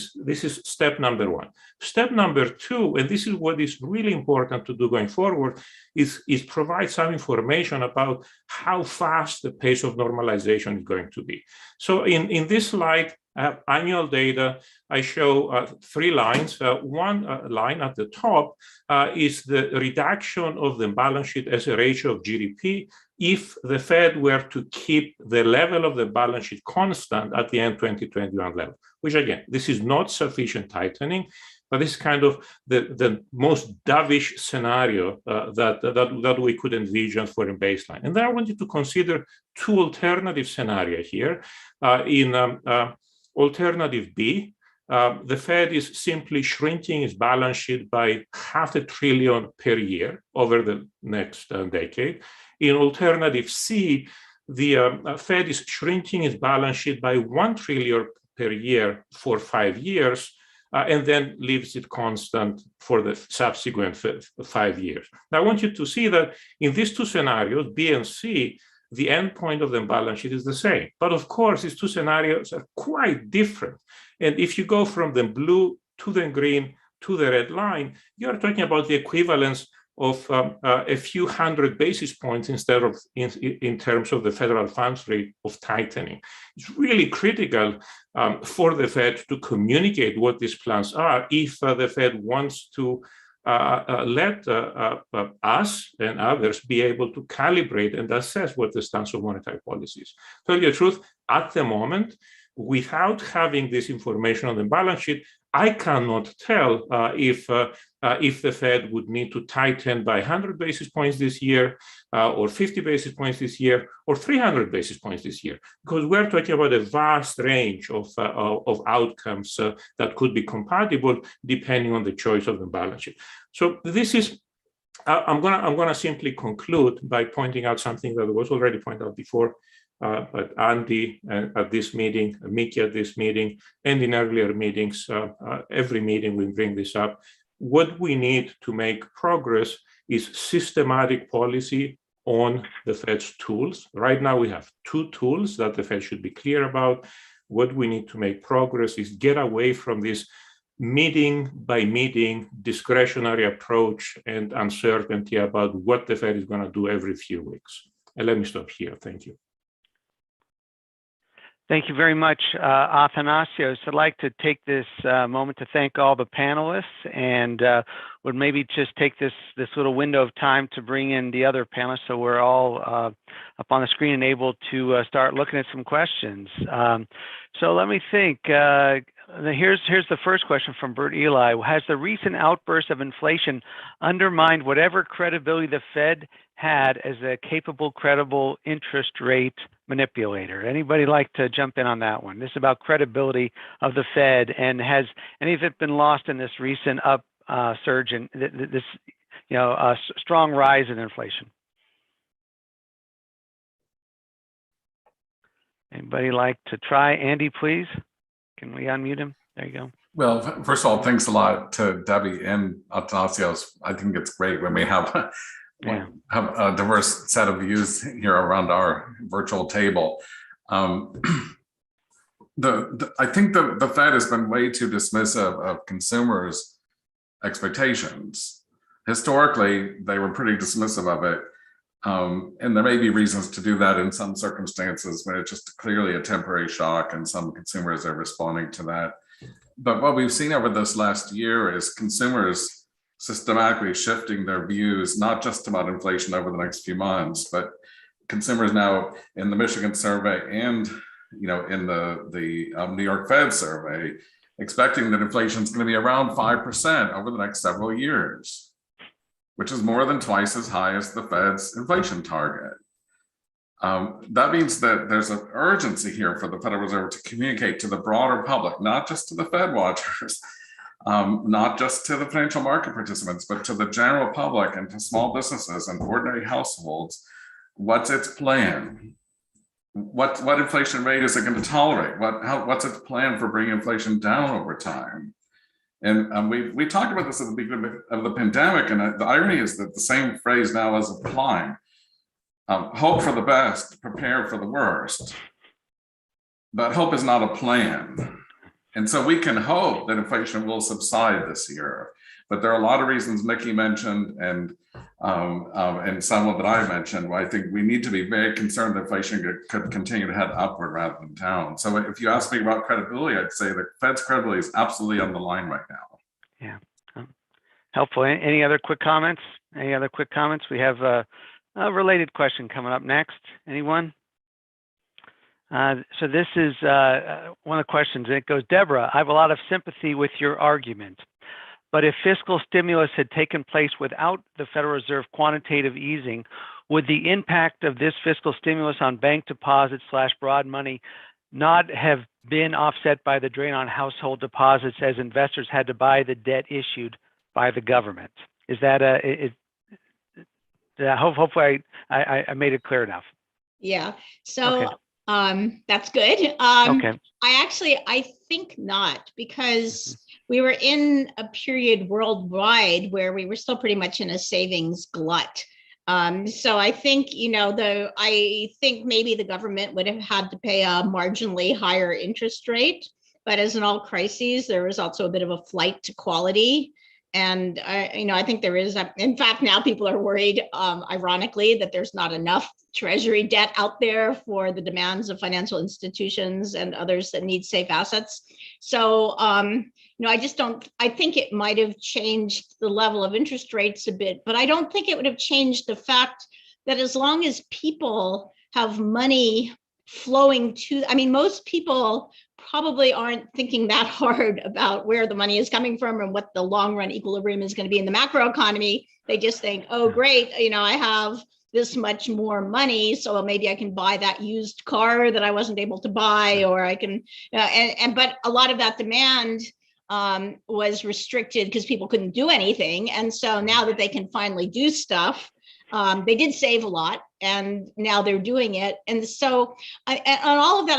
S6: is step number one. Step number two, and this is what is really important to do going forward, is provide some information about how fast the pace of normalization is going to be. So in this slide, I have annual data. I show 3 lines. One line at the top is the reduction of the balance sheet as a ratio of GDP if the Fed were to keep the level of the balance sheet constant at the end 2021 level, which again, this is not sufficient tightening, but this is kind of the most dovish scenario that we could envision for a baseline. And then I want you to consider 2 alternative scenarios here. In alternative B, the Fed is simply shrinking its balance sheet by $500 billion per year over the next decade. In alternative C, the Fed is shrinking its balance sheet by $1 trillion per year for 5 years, and then leaves it constant for the subsequent 5 years. Now, I want you to see that in these 2 scenarios, B and C, the endpoint of the balance sheet is the same. But of course, these 2 scenarios are quite different. And if you go from the blue to the green to the red line, you're talking about the equivalence of a few hundred basis points instead of in terms of the federal funds rate of tightening. It's really critical for the Fed to communicate what these plans are if the Fed wants to let us and others be able to calibrate and assess what the stance of monetary policy is. To tell you the truth, at the moment, without having this information on the balance sheet, I cannot tell if the Fed would need to tighten by 100 basis points this year, or 50 basis points this year, or 300 basis points this year, because we're talking about a vast range of outcomes that could be compatible depending on the choice of the balance sheet. So this is, I'm gonna simply conclude by pointing out something that was already pointed out before. But Andy at this meeting, Mickey at this meeting, and in earlier meetings, every meeting we bring this up. What we need to make progress is systematic policy on the Fed's tools. Right now we have 2 tools that the Fed should be clear about. What we need to make progress is get away from this meeting by meeting discretionary approach and uncertainty about what the Fed is going to do every few weeks. And let me stop here. Thank you.
S2: Thank you very much, Athanasios. I'd like to take this moment to thank all the panelists, and would maybe just take this little window of time to bring in the other panelists so we're all up on the screen and able to start looking at some questions. So let me think. Here's the first question from Bert Eli. Has the recent outburst of inflation undermined whatever credibility the Fed had as a capable, credible interest rate manipulator? Anybody like to jump in on that one? This is about credibility of the Fed, and has any of it been lost in this recent surge in this, strong rise in inflation? Anybody like to try? Andy, please. Can we unmute him? There you go.
S4: Well, first of all, thanks a lot to Debbie and Athanasios. I think it's great when we have a diverse set of views here around our virtual table. I think the Fed has been way too dismissive of consumers' expectations. Historically, they were pretty dismissive of it. And there may be reasons to do that in some circumstances when it's just clearly a temporary shock and some consumers are responding to that. But what we've seen over this last year is consumers systematically shifting their views, not just about inflation over the next few months, but consumers now in the Michigan survey and in the New York Fed survey, expecting that inflation is going to be around 5% over the next several years, which is more than twice as high as the Fed's inflation target. That means that there's an urgency here for the Federal Reserve to communicate to the broader public, not just to the Fed watchers, not just to the financial market participants, but to the general public and to small businesses and ordinary households. What's its plan? what inflation rate is it going to tolerate? What's its plan for bringing inflation down over time? And we talked about this at the beginning of the pandemic, and the irony is that the same phrase now is applying. Hope for the best, prepare for the worst. But hope is not a plan. And so we can hope that inflation will subside this year. But there are a lot of reasons Mickey mentioned and some of that I mentioned why I think we need to be very concerned that inflation could continue to head upward rather than down. So if you ask me about credibility, I'd say the Fed's credibility is absolutely on the line right now.
S2: Yeah, helpful. Any other quick comments? Any other quick comments? We have a related question coming up next. Anyone? So this is one of the questions, and it goes, Deborah, I have a lot of sympathy with your argument. But if fiscal stimulus had taken place without the Federal Reserve quantitative easing, would the impact of this fiscal stimulus on bank deposits / broad money not have been offset by the drain on household deposits as investors had to buy the debt issued by the government? Is that hopefully I made it clear enough?
S5: Yeah. So
S2: Okay.
S5: That's good.
S2: Okay.
S5: I think not, because we were in a period worldwide where we were still pretty much in a savings glut. So I think, I think maybe the government would have had to pay a marginally higher interest rate, but as in all crises, there was also a bit of a flight to quality. And I think there is, in fact, now people are worried, ironically, that there's not enough treasury debt out there for the demands of financial institutions and others that need safe assets. So, I think it might have changed the level of interest rates a bit, but I don't think it would have changed the fact that as long as people have money flowing to, most people probably aren't thinking that hard about where the money is coming from and what the long run equilibrium is going to be in the macro economy. They just think, oh, great, I have this much more money, so maybe I can buy that used car that I wasn't able to buy, or I can, but a lot of that demand was restricted because people couldn't do anything. And so now that they can finally do stuff, they did save a lot, and now they're doing it. And so on all of that,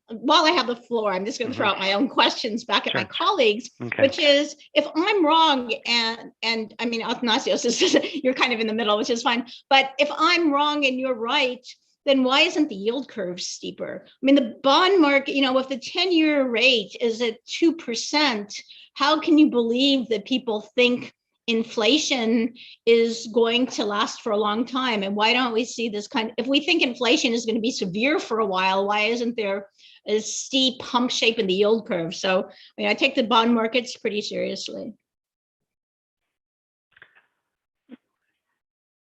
S5: while I have the floor, I'm just going to throw out my own questions back at my colleagues, which is, if I'm wrong, and Athanasios, you're kind of in the middle, which is fine. But if I'm wrong and you're right, then why isn't the yield curve steeper? The bond market, if the 10-year rate is at 2%, how can you believe that people think inflation is going to last for a long time? And why don't we see this if we think inflation is going to be severe for a while, why isn't there a steep hump shape in the yield curve? So, I take the bond markets pretty seriously.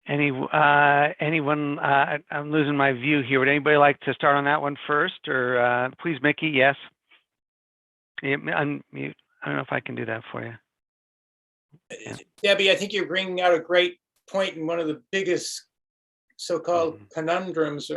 S2: Anyone, I'm losing my view here. Would anybody like to start on that one first, or please, Mickey? Yes. Unmute. I don't know if I can do that for you. Yeah.
S3: Debbie, I think you're bringing out a great point, and one of the biggest so-called conundrums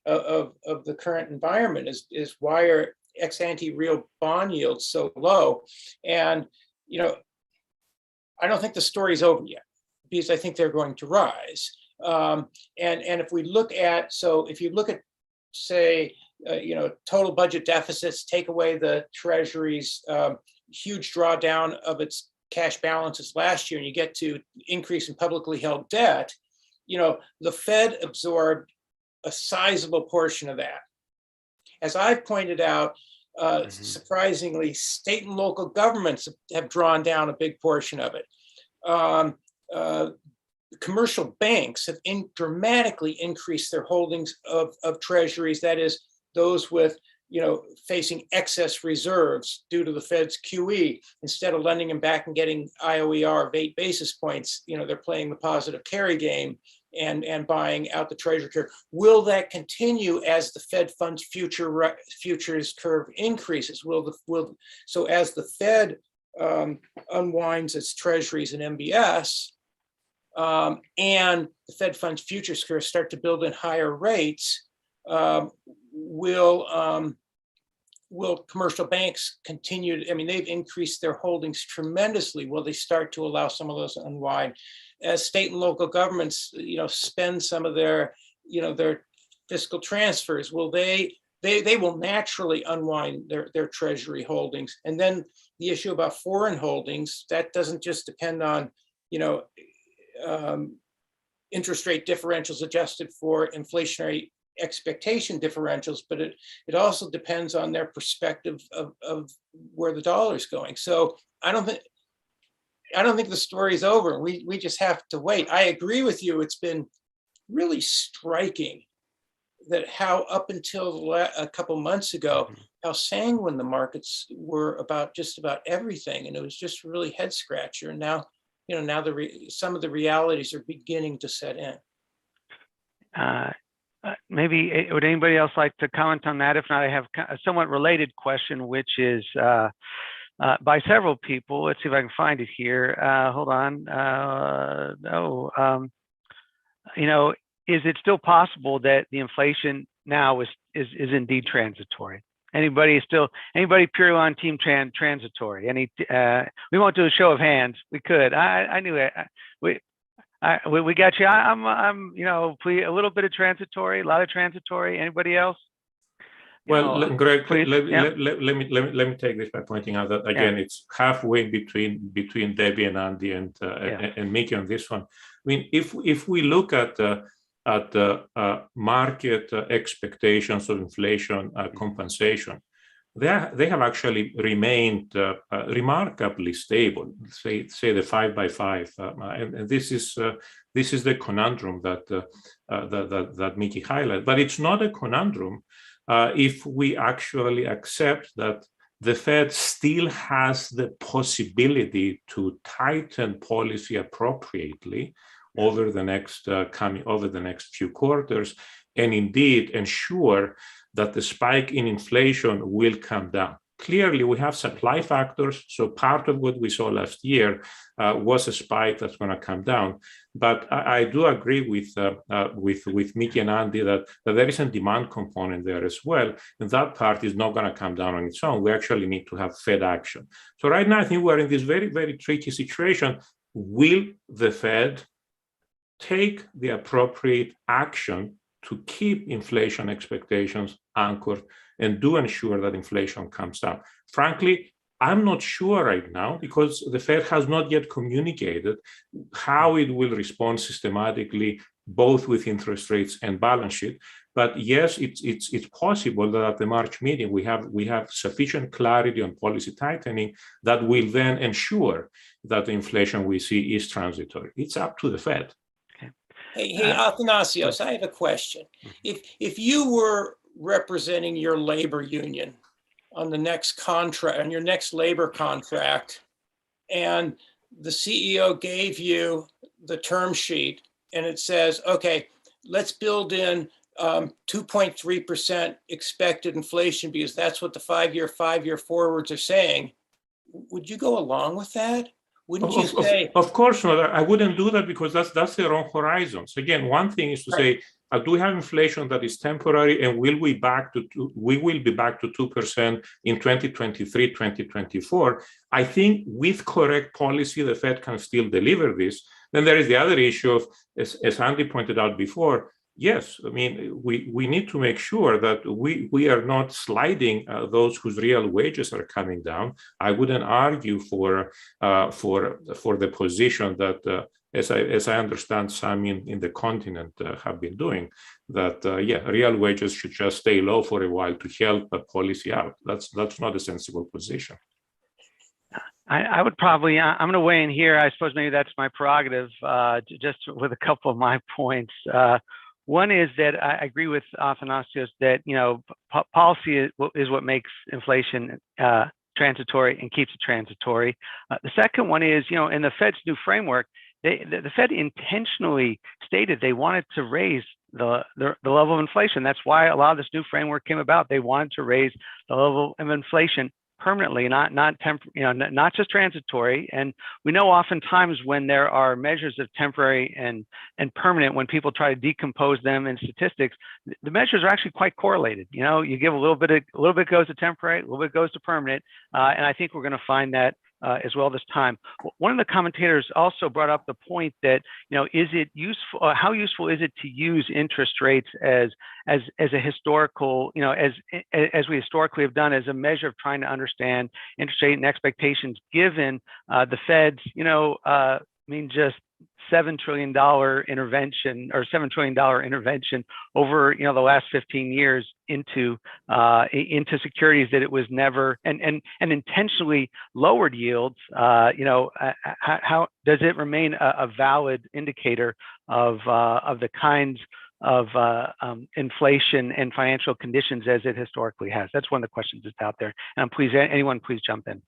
S3: of the current environment is why are ex-ante real bond yields so low? And I don't think the story's over yet, because I think they're going to rise. And if we look at, say, total budget deficits, take away the Treasury's huge drawdown of its cash balances last year, and you get to increase in publicly held debt, the Fed absorbed a sizable portion of that. As I've pointed out, surprisingly, state and local governments have drawn down a big portion of it. Commercial banks have dramatically increased their holdings of treasuries, that is, those with facing excess reserves due to the Fed's QE. Instead of lending them back and getting IOER of 8 basis points, they're playing the positive carry game and buying out the treasury curve. Will that continue as the Fed funds futures curve increases? So as the Fed unwinds its treasuries and MBS, and the Fed funds futures curve start to build in higher rates, will commercial banks continue to, they've increased their holdings tremendously. Will they start to allow some of those to unwind? As state and local governments, spend some of their fiscal transfers, will they will naturally unwind their treasury holdings. And then the issue about foreign holdings, that doesn't just depend on, interest rate differentials adjusted for inflationary expectation differentials, but it also depends on their perspective of where the dollar is going. So I don't think the story is over. We just have to wait. I agree with you. It's been really striking that how up until a couple months ago, how sanguine the markets were about just about everything, and it was just really head scratcher. And now, now some of the realities are beginning to set in.
S2: Maybe would anybody else like to comment on that? If not, I have a somewhat related question, which is by several people. Let's see if I can find it here. Hold on. Is it still possible that the inflation now is indeed transitory? Anybody purely on team transitory? We won't do a show of hands. We could. I knew it. We got you. I'm a little bit of transitory, a lot of transitory. Anybody else?
S6: Well, Greg,
S2: please.
S6: let me take this by pointing out that again, it's halfway between Debbie and Andy and Mickey on this one. I mean, if we look at market expectations of inflation compensation, they have actually remained remarkably stable. Say the 5 by 5, and this is the conundrum that Mickey highlighted. But it's not a conundrum if we actually accept that the Fed still has the possibility to tighten policy appropriately over the next few quarters, and indeed ensure that the spike in inflation will come down. Clearly, we have supply factors, so part of what we saw last year was a spike that's going to come down. But I do agree with Mickey and Andy that there is a demand component there as well, and that part is not going to come down on its own. We actually need to have Fed action. So right now, I think we're in this very, very tricky situation. Will the Fed take the appropriate action to keep inflation expectations anchored and do ensure that inflation comes down? Frankly, I'm not sure right now, because the Fed has not yet communicated how it will respond systematically, both with interest rates and balance sheet. But yes, it's possible that at the March meeting we have sufficient clarity on policy tightening that will then ensure that the inflation we see is transitory. It's up to the Fed.
S3: Hey, Athanasios, I have a question. If you were representing your labor union on the next contract, on your next labor contract, and the CEO gave you the term sheet and it says, okay, let's build in 2.3% expected inflation because that's what the five-year forwards are saying, would you go along with that? Wouldn't you say?
S6: Of course not. I wouldn't do that, because that's the wrong horizon. So again, one thing is to say, do we have inflation that is temporary, and we will be back to 2% in 2023, 2024. I think with correct policy, the Fed can still deliver this. Then there is the other issue of, as Andy pointed out before, yes, I mean, we need to make sure that we are not sliding those whose real wages are coming down. I wouldn't argue for the position that, as I understand some in the continent have been doing, that real wages should just stay low for a while to help policy out. That's not a sensible position.
S2: I would probably, I'm going to weigh in here. I suppose maybe that's my prerogative, just with a couple of my points. One is that I agree with Athanasios that, policy is what makes inflation transitory and keeps it transitory. The second one is, in the Fed's new framework, the Fed intentionally stated they wanted to raise the level of inflation. That's why a lot of this new framework came about. They wanted to raise the level of inflation permanently, not just transitory. And we know oftentimes when there are measures of temporary and permanent, when people try to decompose them in statistics, the measures are actually quite correlated. You give a little bit goes to temporary, a little bit goes to permanent, and I think we're going to find that as well this time. One of the commentators also brought up the point that, is it useful? How useful is it to use interest rates as a historical, as we historically have done, as a measure of trying to understand interest rate and expectations, given the Fed's, just $7 trillion intervention or $7 trillion intervention over the last 15 years into securities that it was never and intentionally lowered yields. How does it remain a valid indicator of the kinds of inflation and financial conditions as it historically has? That's one of the questions that's out there. And please, anyone, please jump in.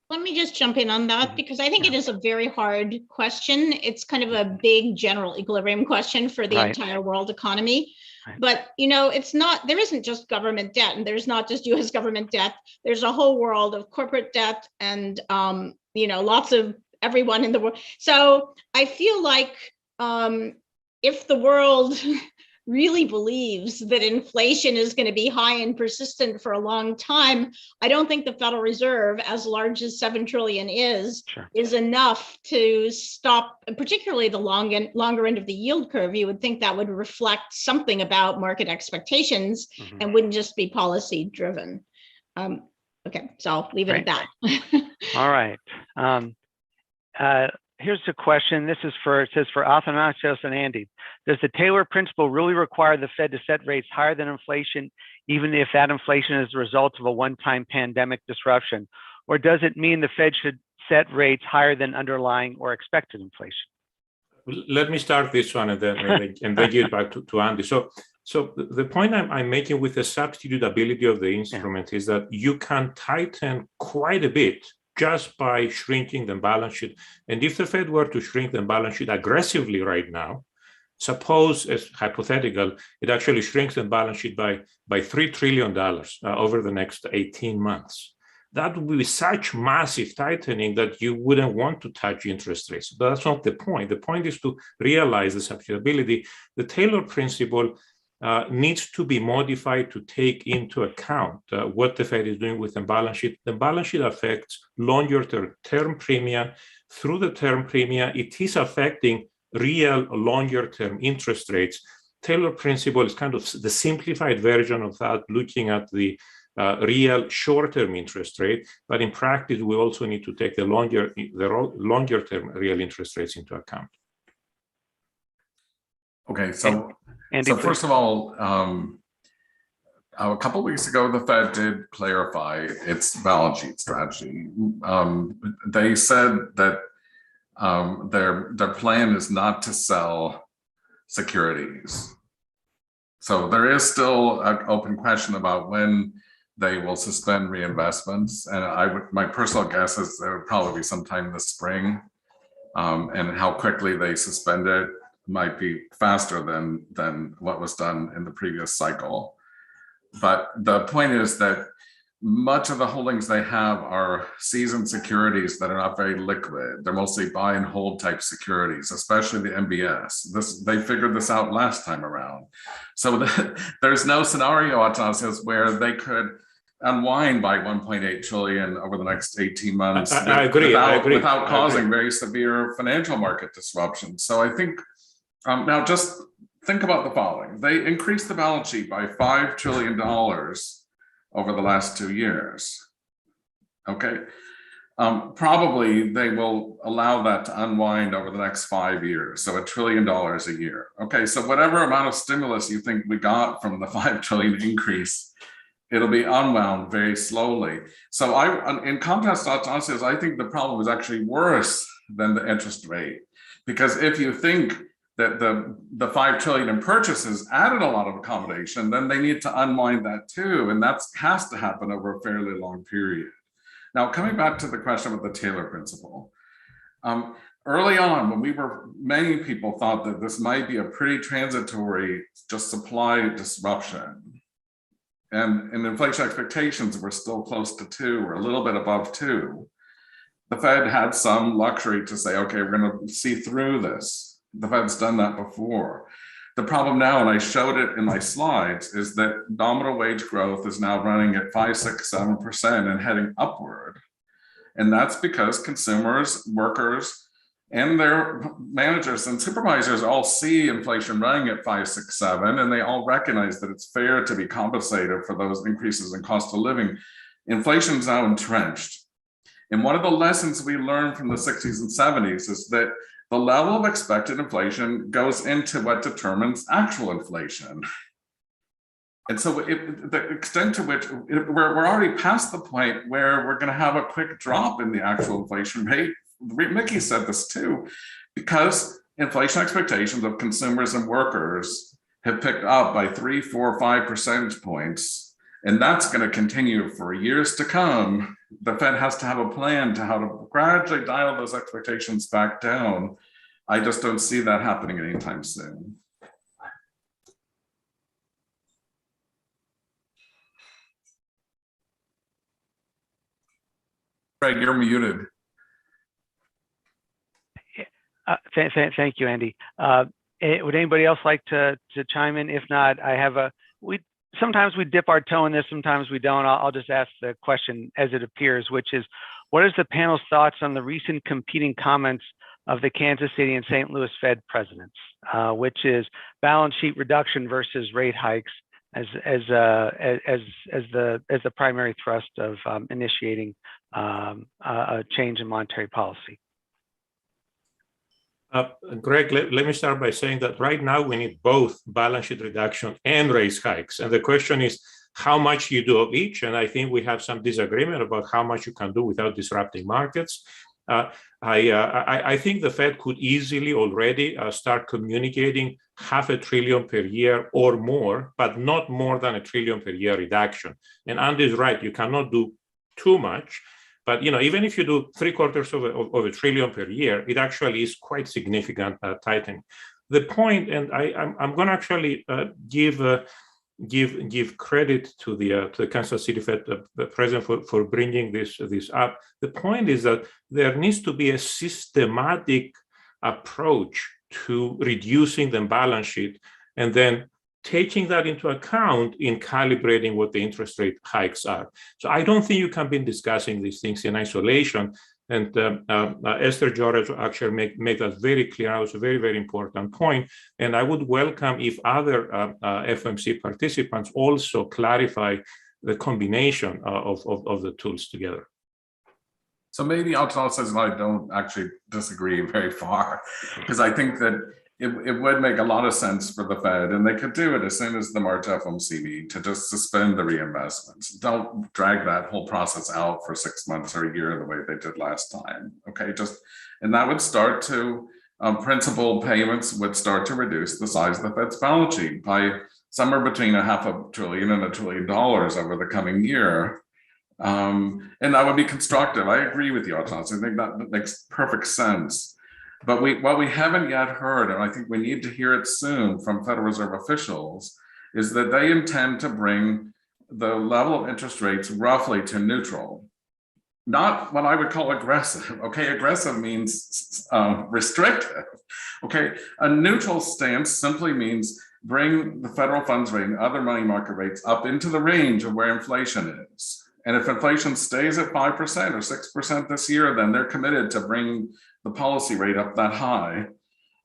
S5: Let me just jump in on that, because I think it is a very hard question. It's kind of a big general equilibrium question for the entire world economy.
S2: Right.
S5: But, it's not, there isn't just government debt, and there's not just US government debt. There's a whole world of corporate debt and, lots of everyone in the world. So I feel like if the world really believes that inflation is going to be high and persistent for a long time, I don't think the Federal Reserve, as large as 7 trillion is enough to stop, particularly the longer end of the yield curve. You would think that would reflect something about market expectations and wouldn't just be policy driven. Okay, so I'll leave it at that.
S2: All right. Here's a question. It says for Athanasios and Andy. Does the Taylor principle really require the Fed to set rates higher than inflation, even if that inflation is the result of a one-time pandemic disruption? Or does it mean the Fed should set rates higher than underlying or expected inflation?
S6: Let me start this one and then give it back to Andy. So the point I'm making with the substitutability of the instrument is that you can tighten quite a bit just by shrinking the balance sheet. And if the Fed were to shrink the balance sheet aggressively right now, suppose, as hypothetical, it actually shrinks the balance sheet by $3 trillion over the next 18 months. That would be such massive tightening that you wouldn't want to touch interest rates. But that's not the point. The point is to realize the substitutability. The Taylor principle needs to be modified to take into account what the Fed is doing with the balance sheet. The balance sheet affects longer term premium. Through the term premium, it is affecting real longer term interest rates. Taylor principle is kind of the simplified version of that, looking at the real short-term interest rate, but in practice, we also need to take the longer-term real interest rates into account.
S4: Okay, so first of all, a couple of weeks ago, the Fed did clarify its balance sheet strategy. They said that their plan is not to sell securities. So there is still an open question about when they will suspend reinvestments, and my personal guess is there would probably be sometime this spring, and how quickly they suspend it might be faster than what was done in the previous cycle. But the point is that much of the holdings they have are seasoned securities that are not very liquid. They're mostly buy and hold type securities, especially the MBS. They figured this out last time around. So there's no scenario, Athanasios, where they could unwind by 1.8 trillion over the next 18 months
S6: I agree.
S4: without causing very severe financial market disruption. So I think now just think about the following. They increased the balance sheet by $5 trillion over the last 2 years. Okay. Probably they will allow that to unwind over the next 5 years. So $1 trillion a year. Okay. So whatever amount of stimulus you think we got from the 5 trillion increase, it'll be unwound very slowly. So in contrast to Athanasios, I think the problem is actually worse than the interest rate, because if you think that the 5 trillion in purchases added a lot of accommodation, then they need to unwind that too. And that has to happen over a fairly long period. Now, coming back to the question of the Taylor principle, early on, when many people thought that this might be a pretty transitory, just supply disruption, and inflation expectations were still close to 2 or a little bit above 2, the Fed had some luxury to say, okay, we're going to see through this. The Fed's done that before. The problem now, and I showed it in my slides, is that nominal wage growth is now running at 5, 6, 7% and heading upward. And that's because consumers, workers, and their managers and supervisors all see inflation running at 5, 6, 7, and they all recognize that it's fair to be compensated for those increases in cost of living. Inflation is now entrenched. And one of the lessons we learned from the 60s and 70s is that the level of expected inflation goes into what determines actual inflation. And so the extent to which we're already past the point where we're going to have a quick drop in the actual inflation rate. Mickey said this too, because inflation expectations of consumers and workers have picked up by 3, 4, 5 percentage points. And that's going to continue for years to come. The Fed has to have a plan to how to gradually dial those expectations back down. I just don't see that happening anytime soon. Greg, you're muted.
S2: Thank you, Andy. Would anybody else like to chime in? If not, I have sometimes we dip our toe in this, sometimes we don't. I'll just ask the question as it appears, which is, what is the panel's thoughts on the recent competing comments of the Kansas City and St. Louis Fed presidents, which is balance sheet reduction versus rate hikes as the primary thrust of initiating a change in monetary policy?
S6: Greg, let me start by saying that right now we need both balance sheet reduction and rate hikes. And the question is how much you do of each. And I think we have some disagreement about how much you can do without disrupting markets. I think the Fed could easily already start communicating $500 billion per year or more, but not more than $1 trillion per year reduction. And Andy is right, you cannot do too much. But even if you do $750 of $1 trillion per year, it actually is quite significant tightening. The point, and I'm going to actually give credit to the Kansas City Fed president for bringing this up. The point is that there needs to be a systematic approach to reducing the balance sheet, and then taking that into account in calibrating what the interest rate hikes are. So I don't think you can be discussing these things in isolation. And Esther George actually made that very clear. That was a very, very important point. And I would welcome if other FOMC participants also clarify the combination of the tools together.
S4: So maybe I'll say I don't actually disagree very far, because I think that it would make a lot of sense for the Fed, and they could do it as soon as the March FOMC meeting, to just suspend the reinvestments. Don't drag that whole process out for 6 months or a year the way they did last time. Okay, and that would start to principal payments would start to reduce the size of the Fed's balance sheet by somewhere between $500 billion and $1 trillion over the coming year. And that would be constructive. I agree with you, Alfonso. I think that makes perfect sense. But what we haven't yet heard, and I think we need to hear it soon from Federal Reserve officials, is that they intend to bring the level of interest rates roughly to neutral. Not what I would call aggressive. Okay, aggressive means restrictive. Okay, a neutral stance simply means bring the federal funds rate and other money market rates up into the range of where inflation is. And if inflation stays at 5% or 6% this year, then they're committed to bring the policy rate up that high.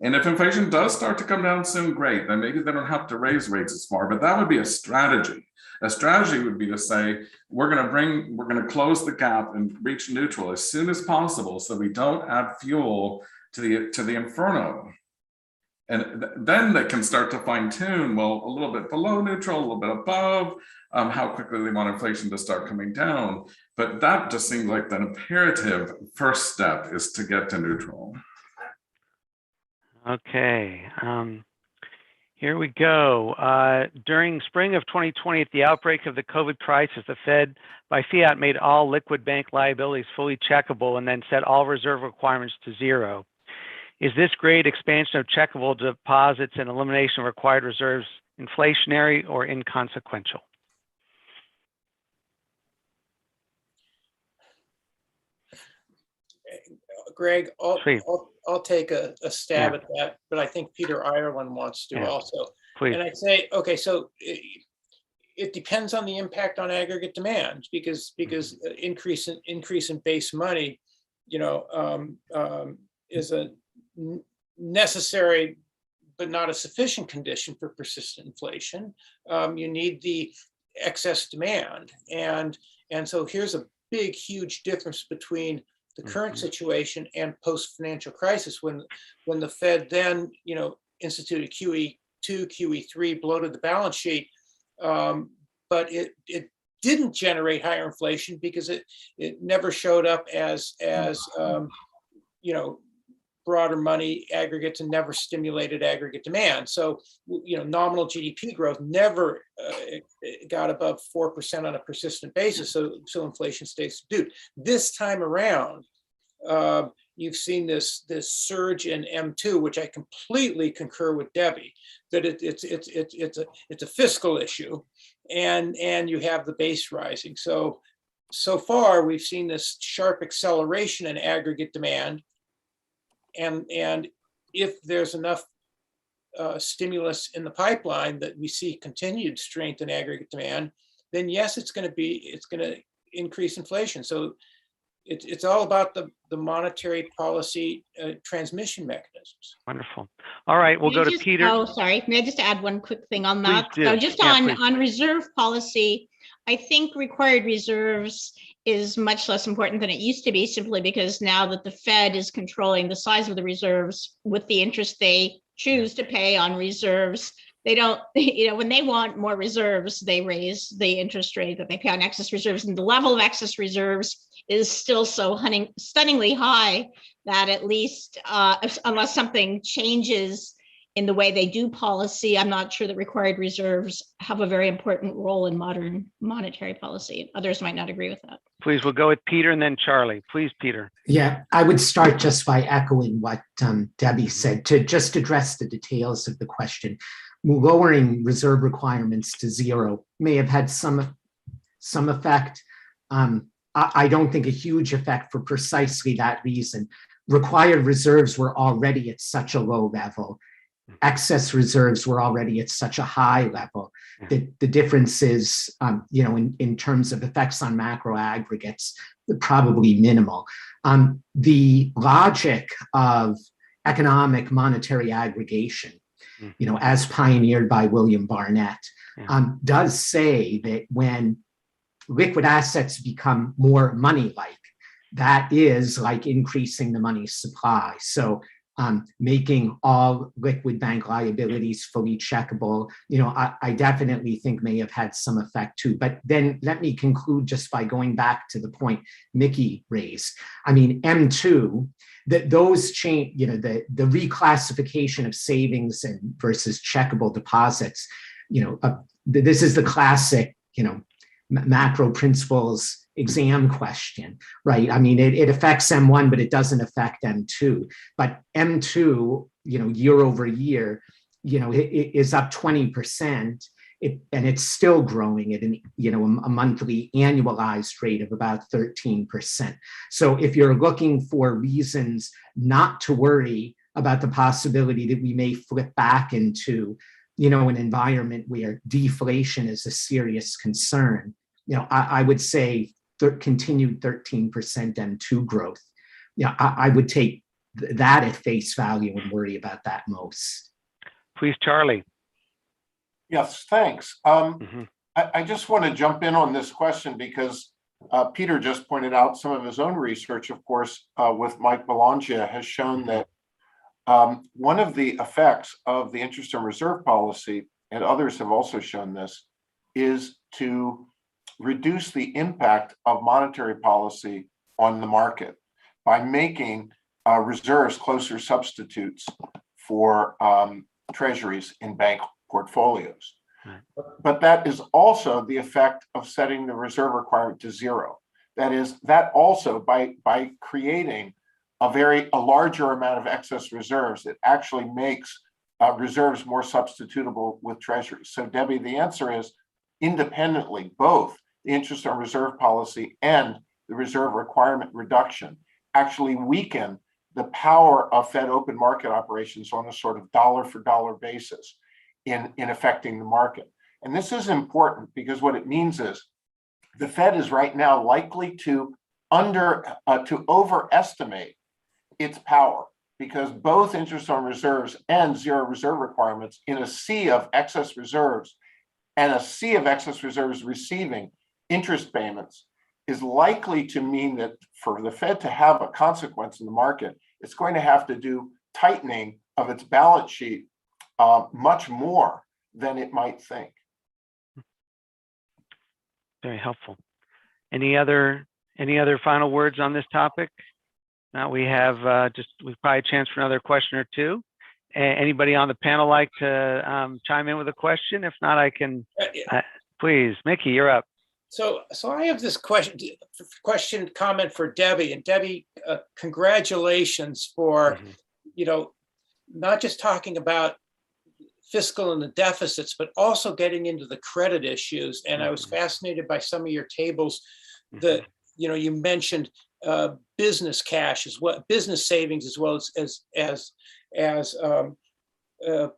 S4: And if inflation does start to come down soon, great, then maybe they don't have to raise rates as far, but that would be a strategy. A strategy would be to say, we're going to close the gap and reach neutral as soon as possible, so we don't add fuel to the inferno. And then they can start to fine tune, well, a little bit below neutral, a little bit above, how quickly they want inflation to start coming down. But that just seems like the imperative first step is to get to neutral.
S2: Okay, here we go. During spring of 2020, at the outbreak of the COVID crisis, the Fed by fiat made all liquid bank liabilities fully checkable and then set all reserve requirements to zero. Is this great expansion of checkable deposits and elimination of required reserves inflationary or inconsequential?
S3: Greg, I'll take a stab at that, but I think Peter Ireland wants to also.
S2: Please.
S3: And I'd say, okay, so it depends on the impact on aggregate demand, because increase in base money, is a necessary but not a sufficient condition for persistent inflation. You need the excess demand, and so here's a big, huge difference between the current situation and post-financial crisis, when the Fed then instituted QE2, QE3, bloated the balance sheet, but it didn't generate higher inflation because it never showed up as broader money aggregates, and never stimulated aggregate demand. So nominal GDP growth never got above 4% on a persistent basis. So inflation stays subdued. This time around, you've seen this surge in M2, which I completely concur with Debbie, that it's a fiscal issue, and you have the base rising. So far we've seen this sharp acceleration in aggregate demand, and if there's enough stimulus in the pipeline that we see continued strength in aggregate demand, then yes, it's going to increase inflation. So it's all about the monetary policy transmission mechanisms.
S2: Wonderful. All right, we'll go to Peter.
S5: Oh, sorry. May I just add one quick thing on that?
S2: Please do.
S5: So just on reserve policy, I think required reserves is much less important than it used to be, simply because now that the Fed is controlling the size of the reserves with the interest they choose to pay on reserves, they don't, when they want more reserves, they raise the interest rate that they pay on excess reserves, and the level of excess reserves is still so stunningly high that at least unless something changes in the way they do policy, I'm not sure that required reserves have a very important role in modern monetary policy. Others might not agree with that.
S2: Please, we'll go with Peter and then Charlie. Please, Peter.
S7: Yeah, I would start just by echoing what Debbie said to just address the details of the question. Lowering reserve requirements to zero may have had some effect. I don't think a huge effect for precisely that reason. Required reserves were already at such a low level. Excess reserves were already at such a high level. The difference is, in terms of effects on macro aggregates, probably minimal. The logic of economic monetary aggregation, as pioneered by William Barnett, does say that when liquid assets become more money-like, that is like increasing the money supply. So making all liquid bank liabilities fully checkable, I definitely think may have had some effect too. But then let me conclude just by going back to the point Mickey raised. I mean, M2, those change, the reclassification of savings and versus checkable deposits, this is the classic, macro principles exam question, right? I mean, it affects M1, but it doesn't affect M2. But M2, year over year, it is up 20%, and it's still growing at a monthly annualized rate of about 13%. So if you're looking for reasons not to worry about the possibility that we may flip back into, an environment where deflation is a serious concern, I would say continued 13% M2 growth. I would take that at face value and worry about that most.
S2: Please, Charlie.
S8: Yes, thanks. I just want to jump in on this question because Peter just pointed out some of his own research, of course, with Mike Belangia has shown that one of the effects of the interest and reserve policy, and others have also shown this, is to reduce the impact of monetary policy on the market by making reserves closer substitutes for treasuries in bank portfolios. But that is also the effect of setting the reserve requirement to zero. That is, that also by creating a larger amount of excess reserves, it actually makes reserves more substitutable with treasuries. So Debbie, the answer is independently, both the interest on reserve policy and the reserve requirement reduction actually weaken the power of Fed open market operations on a sort of dollar for dollar basis in affecting the market. And this is important because what it means is the Fed is right now likely to overestimate its power, because both interest on reserves and zero reserve requirements in a sea of excess reserves and a sea of excess reserves receiving interest payments is likely to mean that for the Fed to have a consequence in the market, it's going to have to do tightening of its balance sheet much more than it might think.
S2: Very helpful. Any other final words on this topic? Now we have we've probably a chance for another question or two. Anybody on the panel like to chime in with a question? If not, I can. Please, Mickey, you're up.
S3: So I have this comment for Debbie. And Debbie, congratulations for, not just talking about fiscal and the deficits, but also getting into the credit issues. And I was fascinated by some of your tables that, you mentioned business cash as well, business savings as well as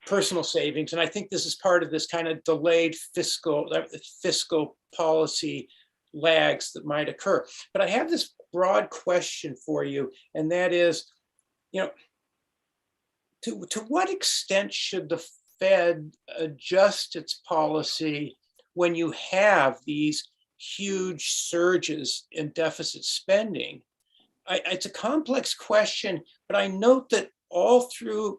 S3: personal savings. And I think this is part of this kind of delayed fiscal policy lags that might occur. But I have this broad question for you, and that is, to what extent should the Fed adjust its policy when you have these huge surges in deficit spending? It's a complex question, but I note that all through,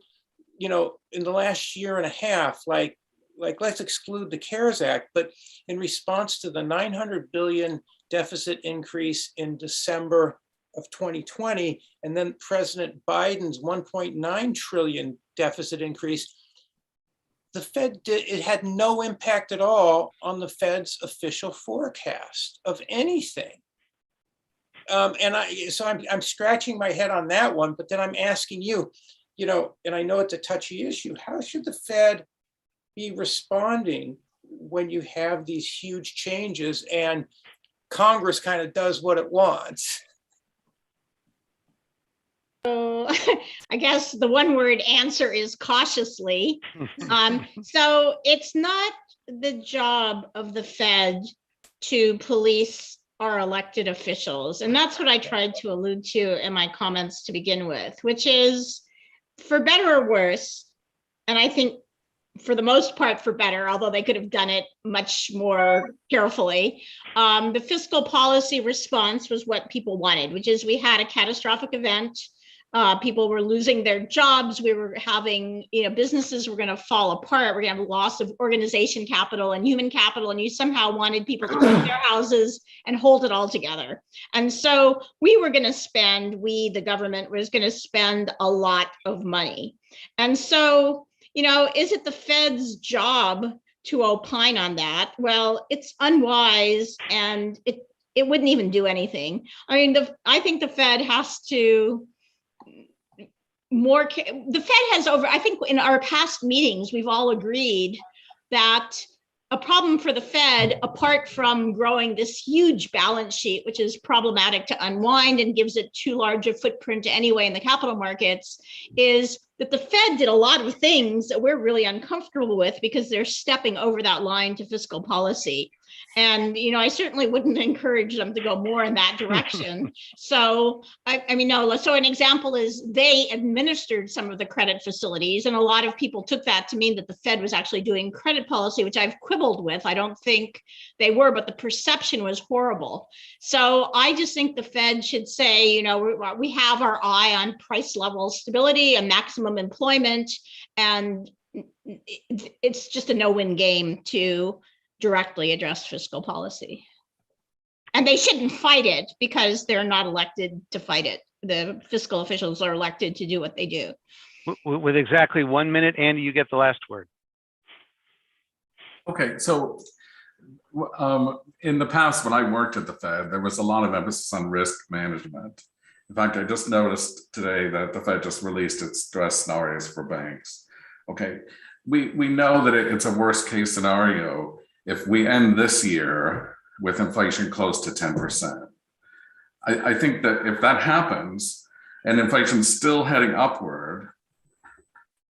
S3: in the last year and a half, like let's exclude the CARES Act, but in response to the 900 billion deficit increase in December of 2020, and then President Biden's 1.9 trillion deficit increase, the Fed it had no impact at all on the Fed's official forecast of anything. I'm scratching my head on that one, but then I'm asking you, and I know it's a touchy issue, how should the Fed be responding when you have these huge changes and Congress kind of does what it wants?
S5: So I guess the one word answer is cautiously. So it's not the job of the Fed to police our elected officials. And that's what I tried to allude to in my comments to begin with, which is, for better or worse, and I think for the most part for better, although they could have done it much more carefully, the fiscal policy response was what people wanted, which is we had a catastrophic event. People were losing their jobs. We were having, businesses were going to fall apart. We're going to have a loss of organization capital and human capital. And you somehow wanted people to keep their houses and hold it all together. And so we were going to spend, the government was going to spend a lot of money. And so, is it the Fed's job to opine on that? Well, it's unwise, and it wouldn't even do anything. I mean, I think the Fed has to the Fed has I think in our past meetings, we've all agreed that a problem for the Fed, apart from growing this huge balance sheet, which is problematic to unwind and gives it too large a footprint anyway in the capital markets, is that the Fed did a lot of things that we're really uncomfortable with because they're stepping over that line to fiscal policy. And, I certainly wouldn't encourage them to go more in that direction. So, so an example is they administered some of the credit facilities, and a lot of people took that to mean that the Fed was actually doing credit policy, which I've quibbled with. I don't think they were, but the perception was horrible. So I just think the Fed should say, we have our eye on price level stability and maximum employment, and it's just a no-win game to directly address fiscal policy. And they shouldn't fight it because they're not elected to fight it. The fiscal officials are elected to do what they do.
S2: With exactly 1 minute, Andy, you get the last word.
S4: Okay, so in the past, when I worked at the Fed, there was a lot of emphasis on risk management. In fact, I just noticed today that the Fed just released its stress scenarios for banks. Okay, we know that it's a worst case scenario if we end this year with inflation close to 10%. I think that if that happens and inflation's still heading upward,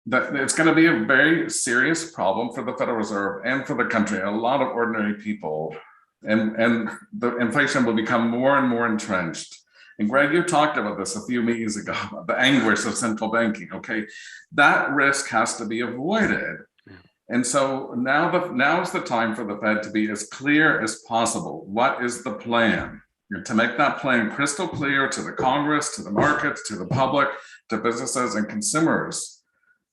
S4: that it's going to be a very serious problem for the Federal Reserve and for the country, a lot of ordinary people, and the inflation will become more and more entrenched. And Greg, you talked about this a few meetings ago, about the anguish of central banking, okay? That risk has to be avoided. And so now is the time for the Fed to be as clear as possible. What is the plan? To make that plan crystal clear to the Congress, to the markets, to the public, to businesses and consumers,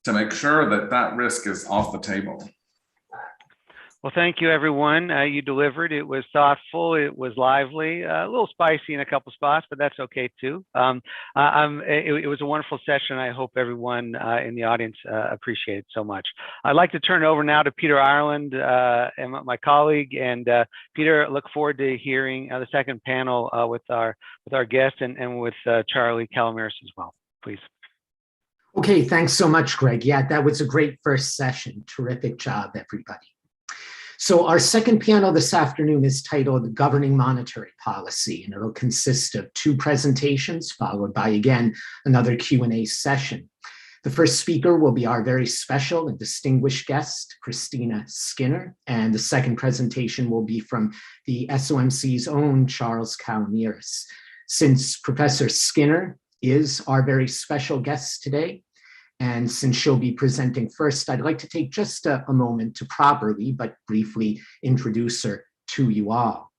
S4: to make sure that that risk is off the table.
S2: Well, thank you, everyone. You delivered. It was thoughtful. It was lively, a little spicy in a couple spots, but that's okay too. It was a wonderful session. I hope everyone in the audience appreciated it so much. I'd like to turn it over now to Peter Ireland, and my colleague. And Peter, look forward to hearing the second panel with our guest and with Charlie Calamiris as well. Please.
S7: Okay, thanks so much, Greg. Yeah, that was a great first session. Terrific job, everybody. So our second panel this afternoon is titled Governing Monetary Policy, and it'll consist of 2 presentations followed by, again, another Q&A session. The first speaker will be our very special and distinguished guest, Christina Skinner, and the second presentation will be from the SOMC's own Charles Calamiris. Since Professor Skinner is our very special guest today, and since she'll be presenting first, I'd like to take just a moment to properly but briefly introduce her to you all.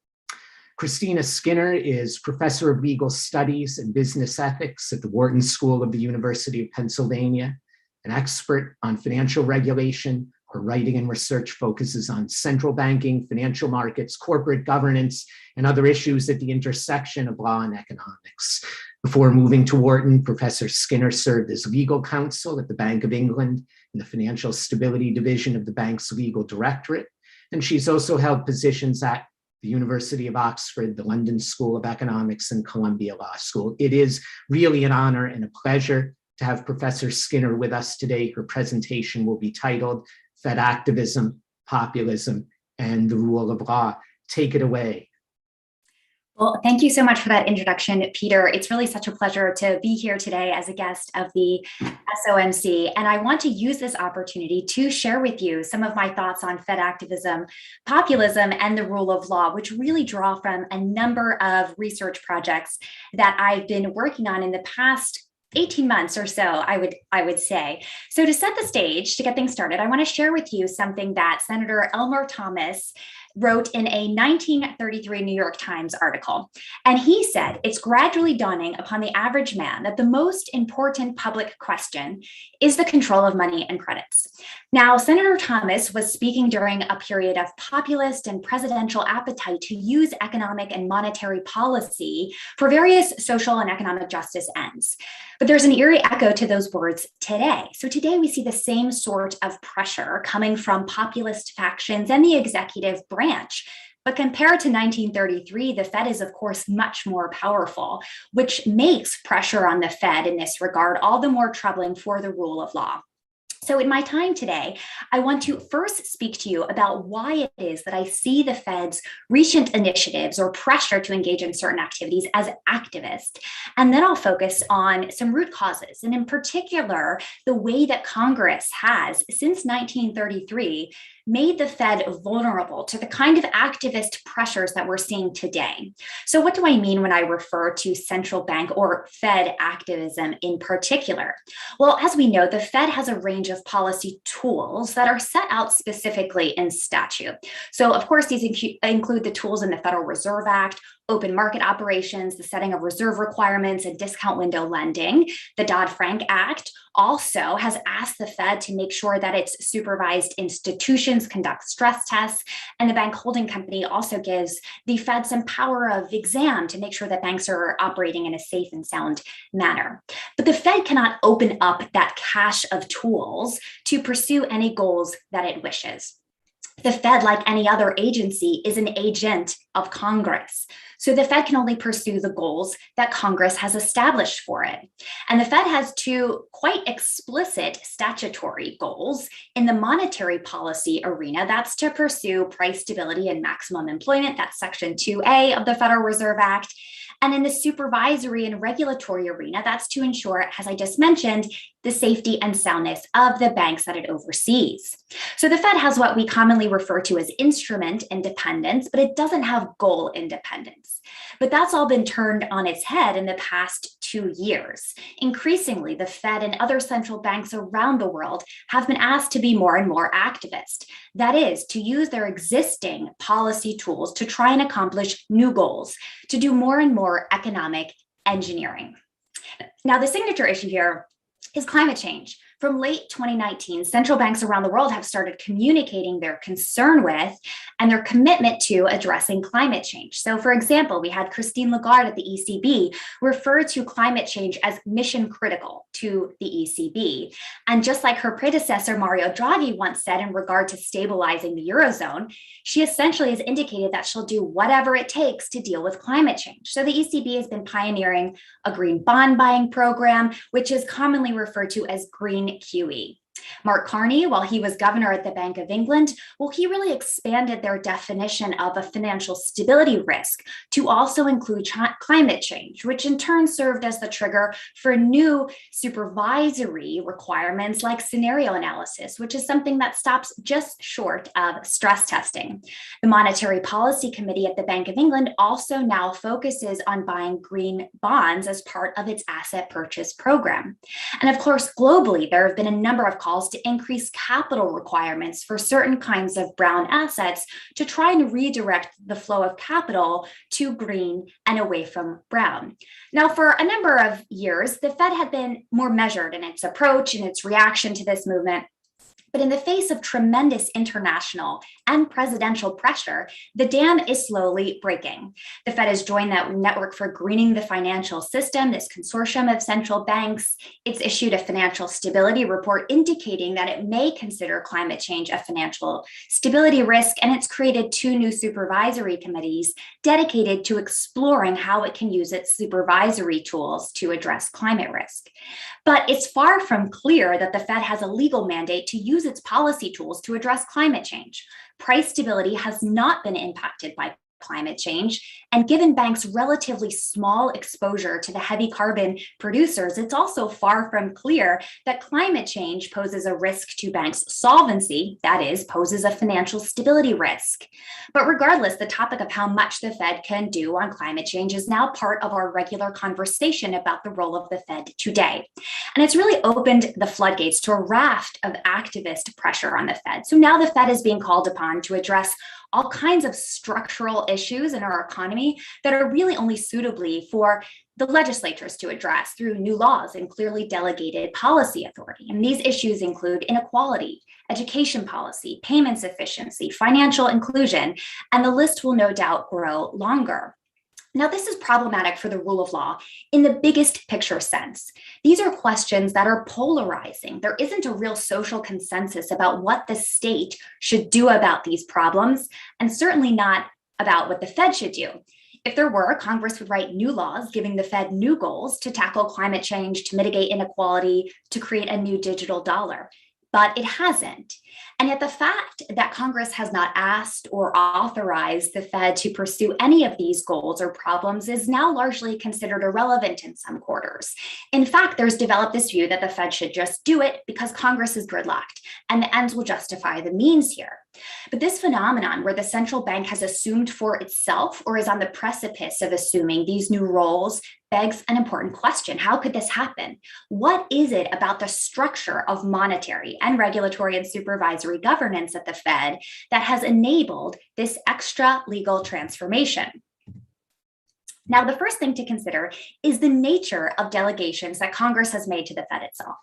S7: Christina Skinner is Professor of Legal Studies and Business Ethics at the Wharton School of the University of Pennsylvania, an expert on financial regulation. Her writing and research focuses on central banking, financial markets, corporate governance, and other issues at the intersection of law and economics. Before moving to Wharton, Professor Skinner served as legal counsel at the Bank of England in the Financial Stability Division of the bank's legal directorate, and she's also held positions at the University of Oxford, the London School of Economics, and Columbia Law School. It is really an honor and a pleasure to have Professor Skinner with us today. Her presentation will be titled Fed Activism, Populism, and the Rule of Law. Take it away.
S9: Well, thank you so much for that introduction, Peter. It's really such a pleasure to be here today as a guest of the SOMC. And I want to use this opportunity to share with you some of my thoughts on Fed activism, populism, and the rule of law, which really draw from a number of research projects that I've been working on in the past 18 months or so, I would say. So to set the stage, to get things started, I want to share with you something that Senator Elmer Thomas wrote in a 1933 New York Times article. And he said, it's gradually dawning upon the average man that the most important public question is the control of money and credits. Now, Senator Thomas was speaking during a period of populist and presidential appetite to use economic and monetary policy for various social and economic justice ends. But there's an eerie echo to those words today. So today we see the same sort of pressure coming from populist factions and the executive branch. But compared to 1933, the Fed is, of course, much more powerful, which makes pressure on the Fed in this regard all the more troubling for the rule of law. So in my time today, I want to first speak to you about why it is that I see the Fed's recent initiatives or pressure to engage in certain activities as activist. And then I'll focus on some root causes, and in particular, the way that Congress has, since 1933, made the Fed vulnerable to the kind of activist pressures that we're seeing today. So what do I mean when I refer to central bank or Fed activism in particular? Well, as we know, the Fed has a range of policy tools that are set out specifically in statute. So of course, these include the tools in the Federal Reserve Act, open market operations, the setting of reserve requirements, and discount window lending. The Dodd-Frank Act also has asked the Fed to make sure that its supervised institutions conduct stress tests, and the bank holding company also gives the Fed some power of exam to make sure that banks are operating in a safe and sound manner. But the Fed cannot open up that cache of tools to pursue any goals that it wishes. The Fed, like any other agency, is an agent of Congress. So the Fed can only pursue the goals that Congress has established for it. And the Fed has two quite explicit statutory goals in the monetary policy arena. That's to pursue price stability and maximum employment. That's Section 2A of the Federal Reserve Act. And in the supervisory and regulatory arena, that's to ensure, as I just mentioned, the safety and soundness of the banks that it oversees. So the Fed has what we commonly refer to as instrument independence, but it doesn't have goal independence. But that's all been turned on its head in the past 2 years. Increasingly, the Fed and other central banks around the world have been asked to be more and more activist. That is, to use their existing policy tools to try and accomplish new goals, to do more and more economic engineering. Now, the signature issue here is climate change. From late 2019, central banks around the world have started communicating their concern with and their commitment to addressing climate change. So, for example, we had Christine Lagarde at the ECB refer to climate change as mission critical to the ECB. And just like her predecessor, Mario Draghi, once said in regard to stabilizing the Eurozone, she essentially has indicated that she'll do whatever it takes to deal with climate change. So the ECB has been pioneering a green bond buying program, which is commonly referred to as green QE. Mark Carney, while he was governor at the Bank of England, well, he really expanded their definition of a financial stability risk to also include climate change, which in turn served as the trigger for new supervisory requirements like scenario analysis, which is something that stops just short of stress testing. The Monetary Policy Committee at the Bank of England also now focuses on buying green bonds as part of its asset purchase program. And of course, globally, there have been a number of calls to increase capital requirements for certain kinds of brown assets to try and redirect the flow of capital to green and away from brown. Now, for a number of years, the Fed had been more measured in its approach and its reaction to this movement. But in the face of tremendous international and presidential pressure, the dam is slowly breaking. The Fed has joined that network for greening the financial system, this consortium of central banks. It's issued a financial stability report indicating that it may consider climate change a financial stability risk, and it's created 2 new supervisory committees dedicated to exploring how it can use its supervisory tools to address climate risk. But it's far from clear that the Fed has a legal mandate to use its policy tools to address climate change. Price stability has not been impacted by climate change, and given banks' relatively small exposure to the heavy carbon producers, it's also far from clear that climate change poses a risk to banks' solvency, that is, poses a financial stability risk. But regardless, the topic of how much the Fed can do on climate change is now part of our regular conversation about the role of the Fed today. And it's really opened the floodgates to a raft of activist pressure on the Fed. So now the Fed is being called upon to address all kinds of structural issues in our economy that are really only suitably for the legislatures to address through new laws and clearly delegated policy authority. And these issues include inequality, education policy, payments efficiency, financial inclusion, and the list will no doubt grow longer. Now, this is problematic for the rule of law in the biggest picture sense. These are questions that are polarizing. There isn't a real social consensus about what the state should do about these problems, and certainly not about what the Fed should do. If there were, Congress would write new laws giving the Fed new goals to tackle climate change, to mitigate inequality, to create a new digital dollar. But it hasn't. And yet the fact that Congress has not asked or authorized the Fed to pursue any of these goals or problems is now largely considered irrelevant in some quarters. In fact, there's developed this view that the Fed should just do it because Congress is gridlocked and the ends will justify the means here. But this phenomenon where the central bank has assumed for itself or is on the precipice of assuming these new roles begs an important question. How could this happen? What is it about the structure of monetary and regulatory and supervisory governance at the Fed that has enabled this extra legal transformation? Now, the first thing to consider is the nature of delegations that Congress has made to the Fed itself.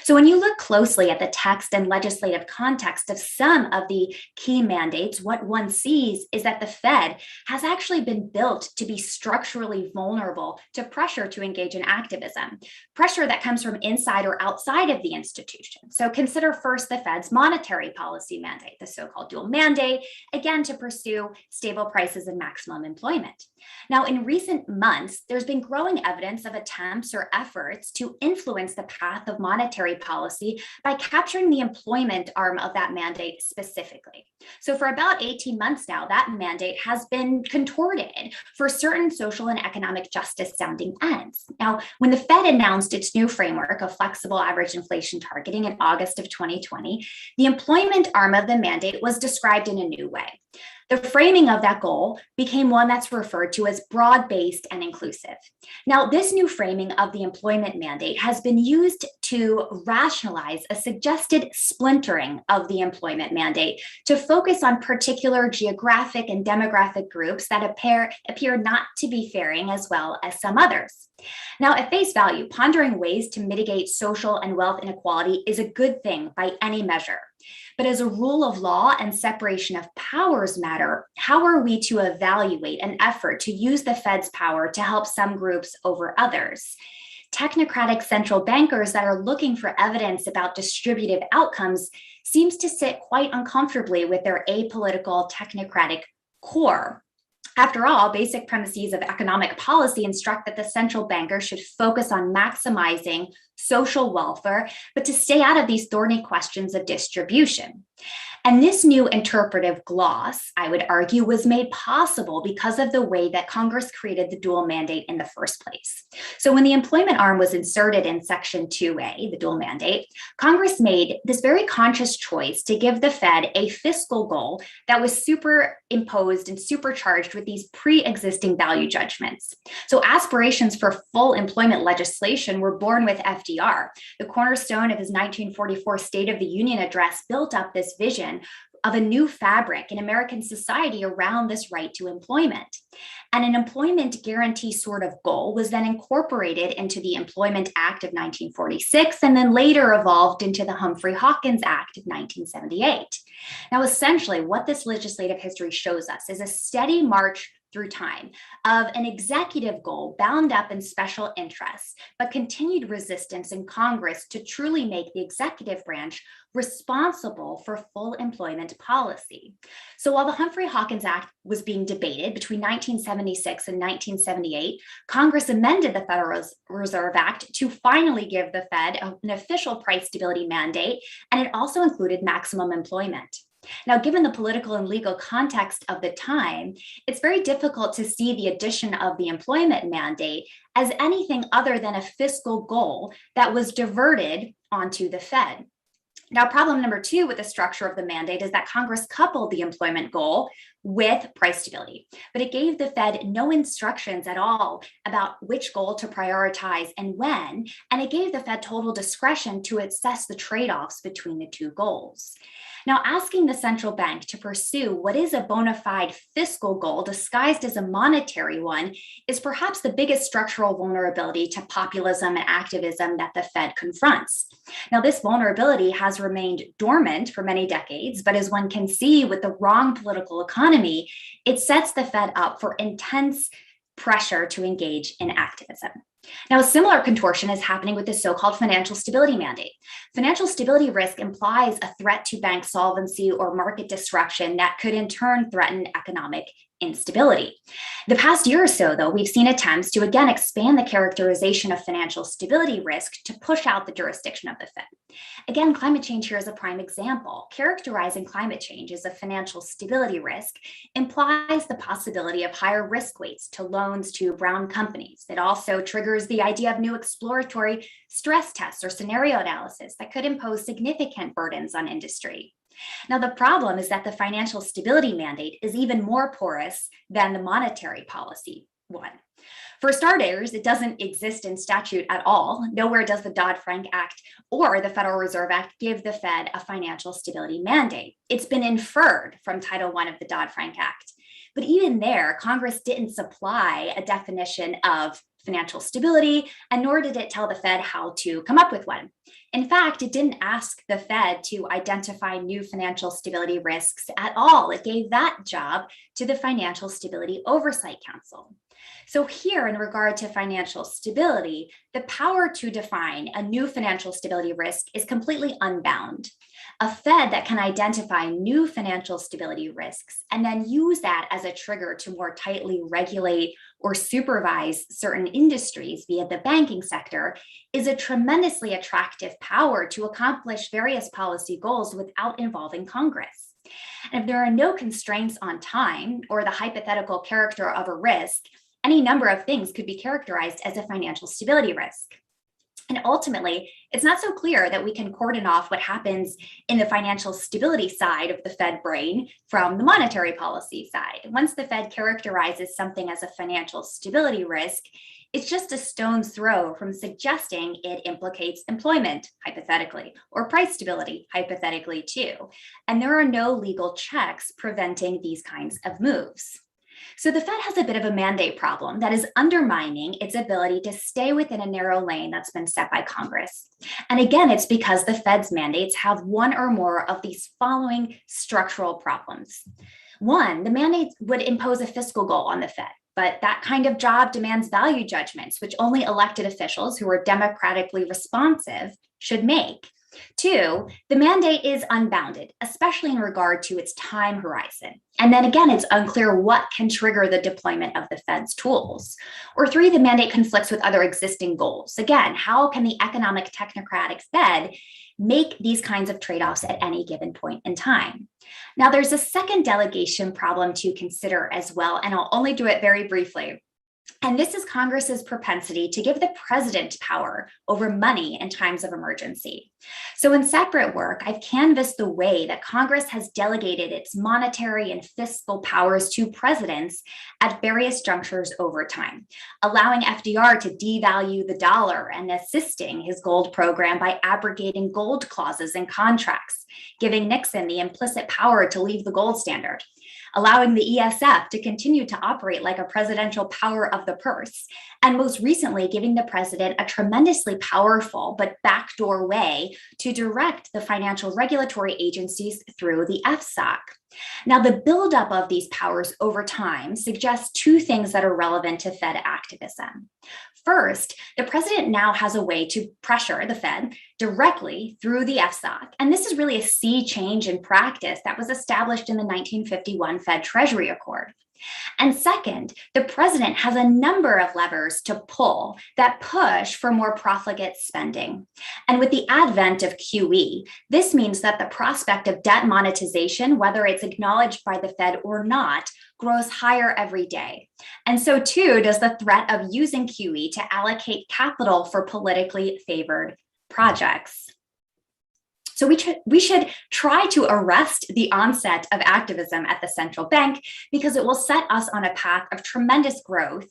S9: So when you look closely at the text and legislative context of some of the key mandates, what one sees is that the Fed has actually been built to be structurally vulnerable to pressure to engage in activism, pressure that comes from inside or outside of the institution. So consider first the Fed's monetary policy mandate, the so-called dual mandate, again, to pursue stable prices and maximum employment. Now, in recent months, there's been growing evidence of attempts or efforts to influence the path of monetary policy by capturing the employment arm of that mandate specifically. So for about 18 months now, that mandate has been contorted for certain social and economic justice sounding ends. Now, when the Fed announced its new framework of flexible average inflation targeting in August of 2020, the employment arm of the mandate was described in a new way. The framing of that goal became one that's referred to as broad-based and inclusive. Now, this new framing of the employment mandate has been used to rationalize a suggested splintering of the employment mandate to focus on particular geographic and demographic groups that appear not to be faring as well as some others. Now, at face value, pondering ways to mitigate social and wealth inequality is a good thing by any measure. But as a rule of law and separation of powers matter, how are we to evaluate an effort to use the Fed's power to help some groups over others? Technocratic central bankers that are looking for evidence about distributive outcomes seems to sit quite uncomfortably with their apolitical technocratic core. After all, basic premises of economic policy instruct that the central banker should focus on maximizing social welfare, but to stay out of these thorny questions of distribution. And this new interpretive gloss, I would argue, was made possible because of the way that Congress created the dual mandate in the first place. So when the employment arm was inserted in Section 2A, the dual mandate, Congress made this very conscious choice to give the Fed a fiscal goal that was superimposed and supercharged with these pre-existing value judgments. So aspirations for full employment legislation were born with FDR. The cornerstone of his 1944 State of the Union address built up this vision of a new fabric in American society around this right to employment. And an employment guarantee sort of goal was then incorporated into the Employment Act of 1946 and then later evolved into the Humphrey-Hawkins Act of 1978. Now, essentially, what this legislative history shows us is a steady march through time of an executive goal bound up in special interests, but continued resistance in Congress to truly make the executive branch responsible for full employment policy. So while the Humphrey-Hawkins Act was being debated between 1976 and 1978, Congress amended the Federal Reserve Act to finally give the Fed an official price stability mandate, and it also included maximum employment. Now, given the political and legal context of the time, it's very difficult to see the addition of the employment mandate as anything other than a fiscal goal that was diverted onto the Fed. Now, problem number two with the structure of the mandate is that Congress coupled the employment goal with price stability, but it gave the Fed no instructions at all about which goal to prioritize and when, and it gave the Fed total discretion to assess the trade-offs between the two goals. Now, asking the central bank to pursue what is a bona fide fiscal goal disguised as a monetary one is perhaps the biggest structural vulnerability to populism and activism that the Fed confronts. Now, this vulnerability has remained dormant for many decades, but as one can see with the wrong political economy, it sets the Fed up for intense pressure to engage in activism. Now, a similar contortion is happening with the so-called financial stability mandate. Financial stability risk implies a threat to bank solvency or market disruption that could in turn threaten economic instability. The past year or so, though, we've seen attempts to again expand the characterization of financial stability risk to push out the jurisdiction of the Fed. Again, climate change here is a prime example. Characterizing climate change as a financial stability risk implies the possibility of higher risk weights to loans to brown companies. It also triggers the idea of new exploratory stress tests or scenario analysis that could impose significant burdens on industry. Now, the problem is that the financial stability mandate is even more porous than the monetary policy one. For starters, it doesn't exist in statute at all. Nowhere does the Dodd-Frank Act or the Federal Reserve Act give the Fed a financial stability mandate. It's been inferred from Title I of the Dodd-Frank Act. But even there, Congress didn't supply a definition of financial stability, and nor did it tell the Fed how to come up with one. In fact, it didn't ask the Fed to identify new financial stability risks at all. It gave that job to the Financial Stability Oversight Council. So here, in regard to financial stability, the power to define a new financial stability risk is completely unbound. A Fed that can identify new financial stability risks and then use that as a trigger to more tightly regulate or supervise certain industries via the banking sector is a tremendously attractive power to accomplish various policy goals without involving Congress. And if there are no constraints on time or the hypothetical character of a risk, any number of things could be characterized as a financial stability risk. And ultimately, it's not so clear that we can cordon off what happens in the financial stability side of the Fed brain from the monetary policy side. Once the Fed characterizes something as a financial stability risk, it's just a stone's throw from suggesting it implicates employment, hypothetically, or price stability, hypothetically too. And there are no legal checks preventing these kinds of moves. So the Fed has a bit of a mandate problem that is undermining its ability to stay within a narrow lane that's been set by Congress. And again, it's because the Fed's mandates have one or more of these following structural problems. One, the mandates would impose a fiscal goal on the Fed, but that kind of job demands value judgments, which only elected officials who are democratically responsive should make. Two, the mandate is unbounded, especially in regard to its time horizon. And then again, it's unclear what can trigger the deployment of the Fed's tools. Or three, the mandate conflicts with other existing goals. Again, how can the economic technocratic Fed make these kinds of trade-offs at any given point in time? Now, there's a second delegation problem to consider as well, and I'll only do it very briefly. And this is Congress's propensity to give the president power over money in times of emergency. So in separate work, I've canvassed the way that Congress has delegated its monetary and fiscal powers to presidents at various junctures over time, allowing FDR to devalue the dollar and assisting his gold program by abrogating gold clauses in contracts, giving Nixon the implicit power to leave the gold standard, allowing the ESF to continue to operate like a presidential power of the purse, and most recently giving the president a tremendously powerful but backdoor way to direct the financial regulatory agencies through the FSOC. Now, the buildup of these powers over time suggests two things that are relevant to Fed activism. First, the president now has a way to pressure the Fed directly through the FSOC. And this is really a sea change in practice that was established in the 1951 Fed Treasury Accord. And second, the president has a number of levers to pull that push for more profligate spending. And with the advent of QE, this means that the prospect of debt monetization, whether it's acknowledged by the Fed or not, grows higher every day. And so too does the threat of using QE to allocate capital for politically favored projects. So we should try to arrest the onset of activism at the central bank because it will set us on a path of tremendous growth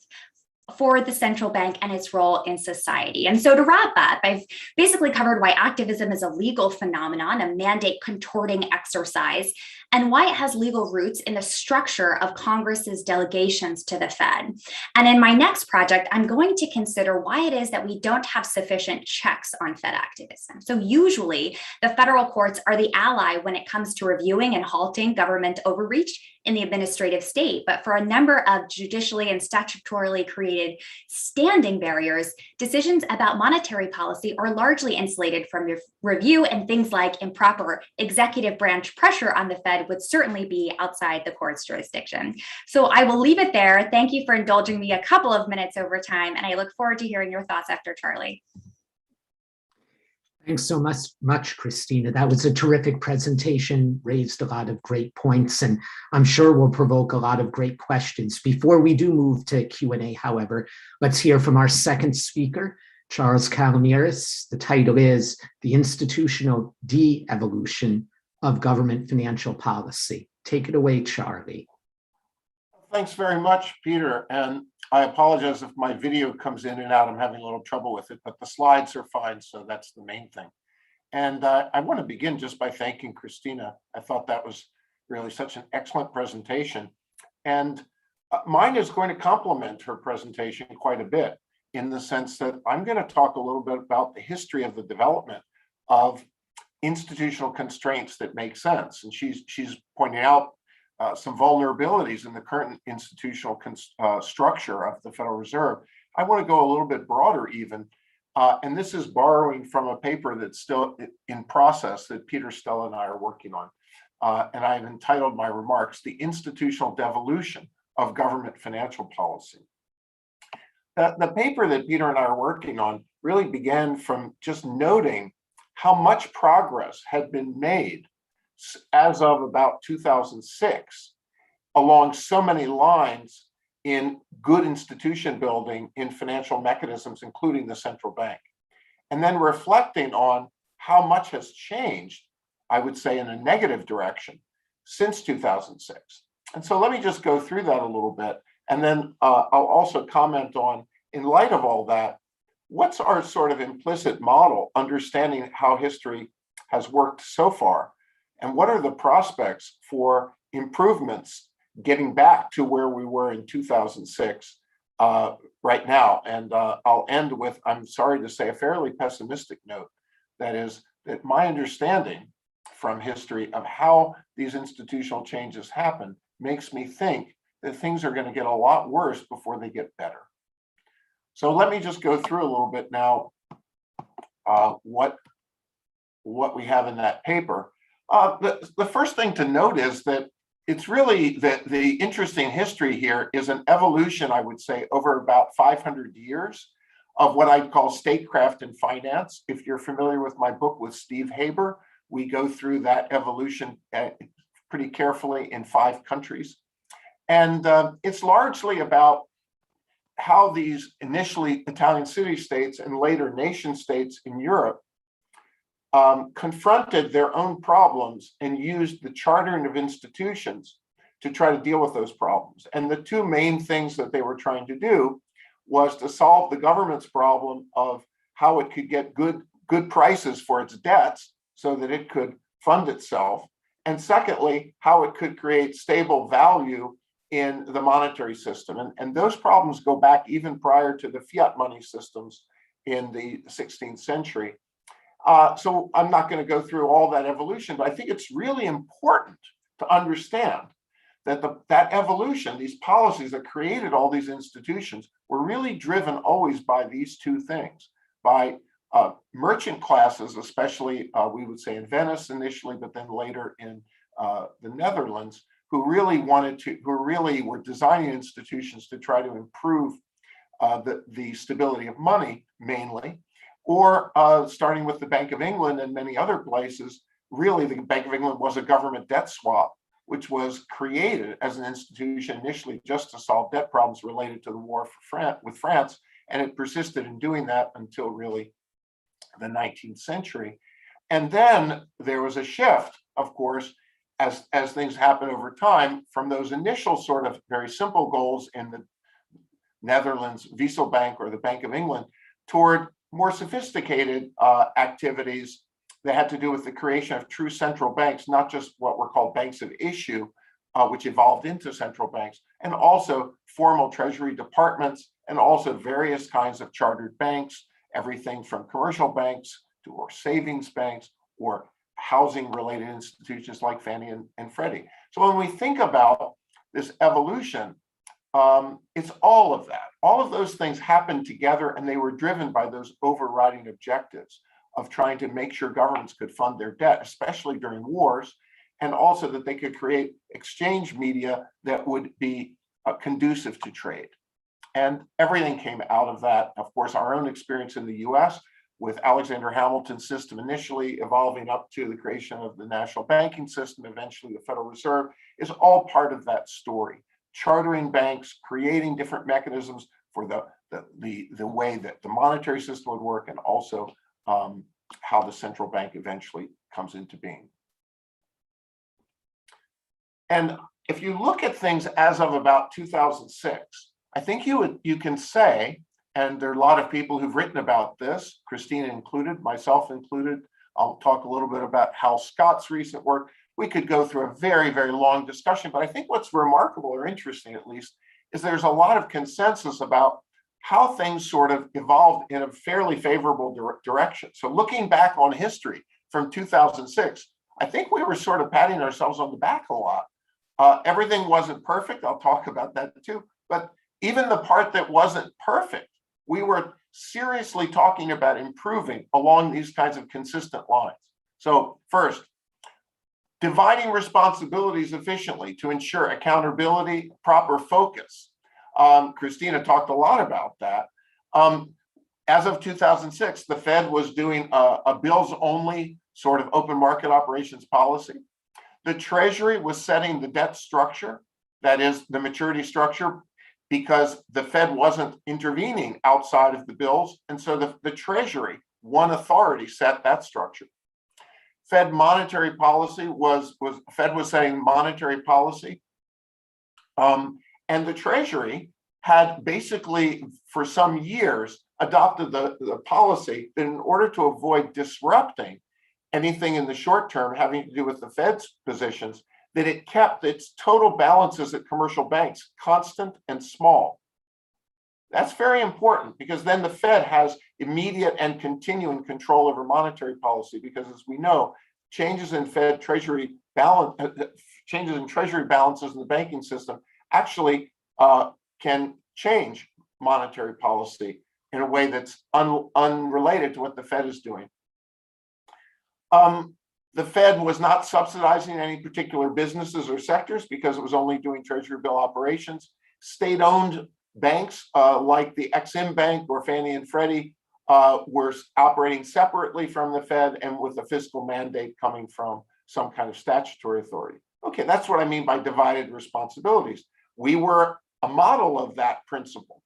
S9: for the central bank and its role in society. And so to wrap up, I've basically covered why activism is a legal phenomenon, a mandate contorting exercise, and why it has legal roots in the structure of Congress's delegations to the Fed. And in my next project, I'm going to consider why it is that we don't have sufficient checks on Fed activism. So usually the federal courts are the ally when it comes to reviewing and halting government overreach in the administrative state, but for a number of judicially and statutorily created standing barriers, decisions about monetary policy are largely insulated from review, and things like improper executive branch pressure on the Fed would certainly be outside the court's jurisdiction. So I will leave it there. Thank you for indulging me a couple of minutes over time, and I look forward to hearing your thoughts after Charlie.
S7: Thanks so much, Christina. That was a terrific presentation, raised a lot of great points, and I'm sure will provoke a lot of great questions. Before we do move to Q&A, however, let's hear from our second speaker, Charles Calomiris. The title is The Institutional De-Evolution of Government Financial Policy. Take it away, Charlie.
S8: Thanks very much, Peter. And I apologize if my video comes in and out. I'm having a little trouble with it, but the slides are fine, so that's the main thing. And I want to begin just by thanking Christina. I thought that was really such an excellent presentation. And mine is going to complement her presentation quite a bit. in the sense that I'm going to talk a little bit about the history of the development of institutional constraints that make sense. And she's pointing out some vulnerabilities in the current institutional structure of the Federal Reserve. I want to go a little bit broader even, and this is borrowing from a paper that's still in process that Peter, Stella, and I are working on. And I've entitled my remarks, "The Institutional Devolution of Government Financial Policy." The paper that Peter and I are working on really began from just noting how much progress had been made as of about 2006 along so many lines in good institution building in financial mechanisms, including the central bank. And then reflecting on how much has changed, I would say in a negative direction, since 2006. And so let me just go through that a little bit. And then I'll also comment on, in light of all that, what's our sort of implicit model, understanding how history has worked so far, and what are the prospects for improvements getting back to where we were in 2006 right now. And I'll end with, I'm sorry to say, a fairly pessimistic note. That is that my understanding from history of how these institutional changes happen makes me think that things are going to get a lot worse before they get better. So let me just go through a little bit now what we have in that paper. The first thing to note is that it's really that the interesting history here is an evolution, I would say, over about 500 years of what I'd call statecraft and finance. If you're familiar with my book with Steve Haber, we go through that evolution pretty carefully in 5 countries. And it's largely about how these initially Italian city-states and later nation states in Europe confronted their own problems and used the chartering of institutions to try to deal with those problems. And the 2 main things that they were trying to do was to solve the government's problem of how it could get good prices for its debts so that it could fund itself. And secondly, how it could create stable value in the monetary system. And those problems go back even prior to the fiat money systems in the 16th century. So I'm not going to go through all that evolution, but I think it's really important to understand that that evolution, these policies that created all these institutions, were really driven always by these 2 things, by merchant classes, especially we would say in Venice initially, but then later in the Netherlands, who really were designing institutions to try to improve the stability of money mainly, or starting with the Bank of England and many other places. Really, the Bank of England was a government debt swap, which was created as an institution initially just to solve debt problems related to the war with France, and it persisted in doing that until really the 19th century. And then there was a shift, of course, as things happen over time, from those initial sort of very simple goals in the Netherlands, Wisselbank or the Bank of England, toward more sophisticated activities that had to do with the creation of true central banks, not just what were called banks of issue, which evolved into central banks, and also formal treasury departments, and also various kinds of chartered banks, everything from commercial banks to or savings banks or housing-related institutions like Fannie and Freddie. So when we think about this evolution, it's all of that. All of those things happened together, and they were driven by those overriding objectives of trying to make sure governments could fund their debt, especially during wars, and also that they could create exchange media that would be conducive to trade. And everything came out of that. Of course, our own experience in the US with Alexander Hamilton's system initially evolving up to the creation of the national banking system, eventually the Federal Reserve, is all part of that story. Chartering banks, creating different mechanisms for the way that the monetary system would work, and also how the central bank eventually comes into being. And if you look at things as of about 2006, I think you can say, and there are a lot of people who've written about this, Christina included, myself included. I'll talk a little bit about Hal Scott's recent work. We could go through a very, very long discussion, but I think what's remarkable or interesting, at least, is there's a lot of consensus about how things sort of evolved in a fairly favorable direction. So looking back on history from 2006, I think we were sort of patting ourselves on the back a lot. Everything wasn't perfect. I'll talk about that too. But even the part that wasn't perfect, we were seriously talking about improving along these kinds of consistent lines. So first, dividing responsibilities efficiently to ensure accountability, proper focus. Christina talked a lot about that. As of 2006, the Fed was doing a bills only sort of open market operations policy. The Treasury was setting the debt structure, that is the maturity structure, because the Fed wasn't intervening outside of the bills. And so the Treasury, one authority, set that structure. Fed monetary policy Fed was setting monetary policy. And the Treasury had basically for some years adopted the policy that in order to avoid disrupting anything in the short term having to do with the Fed's positions, that it kept its total balances at commercial banks constant and small. That's very important because then the Fed has immediate and continuing control over monetary policy, because as we know, changes in Fed Treasury balance, changes in Treasury balances in the banking system actually can change monetary policy in a way that's unrelated to what the Fed is doing. The Fed was not subsidizing any particular businesses or sectors because it was only doing Treasury bill operations. State-owned banks like the Ex-Im Bank or Fannie and Freddie were operating separately from the Fed and with a fiscal mandate coming from some kind of statutory authority. Okay, that's what I mean by divided responsibilities. We were a model of that principle.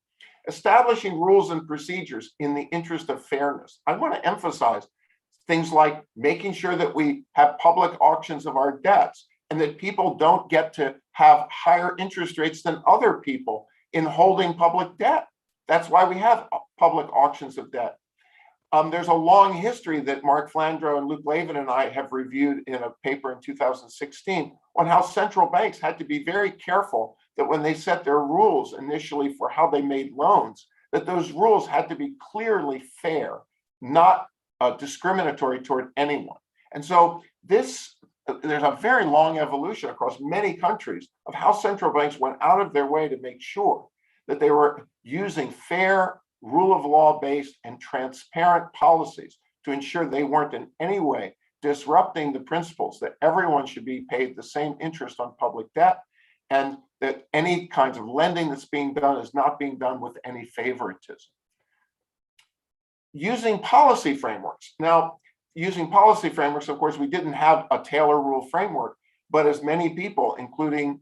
S8: Establishing rules and procedures in the interest of fairness. I want to emphasize things like making sure that we have public auctions of our debts and that people don't get to have higher interest rates than other people in holding public debt. That's why we have public auctions of debt. There's a long history that Mark Flandreau and Luke Levin and I have reviewed in a paper in 2016 on how central banks had to be very careful that when they set their rules initially for how they made loans, that those rules had to be clearly fair, not discriminatory toward anyone. And so there's a very long evolution across many countries of how central banks went out of their way to make sure that they were using fair, rule of law based and transparent policies to ensure they weren't in any way disrupting the principles that everyone should be paid the same interest on public debt, and that any kinds of lending that's being done is not being done with any favoritism. Using policy frameworks. Now, using policy frameworks, of course, we didn't have a Taylor rule framework, but as many people, including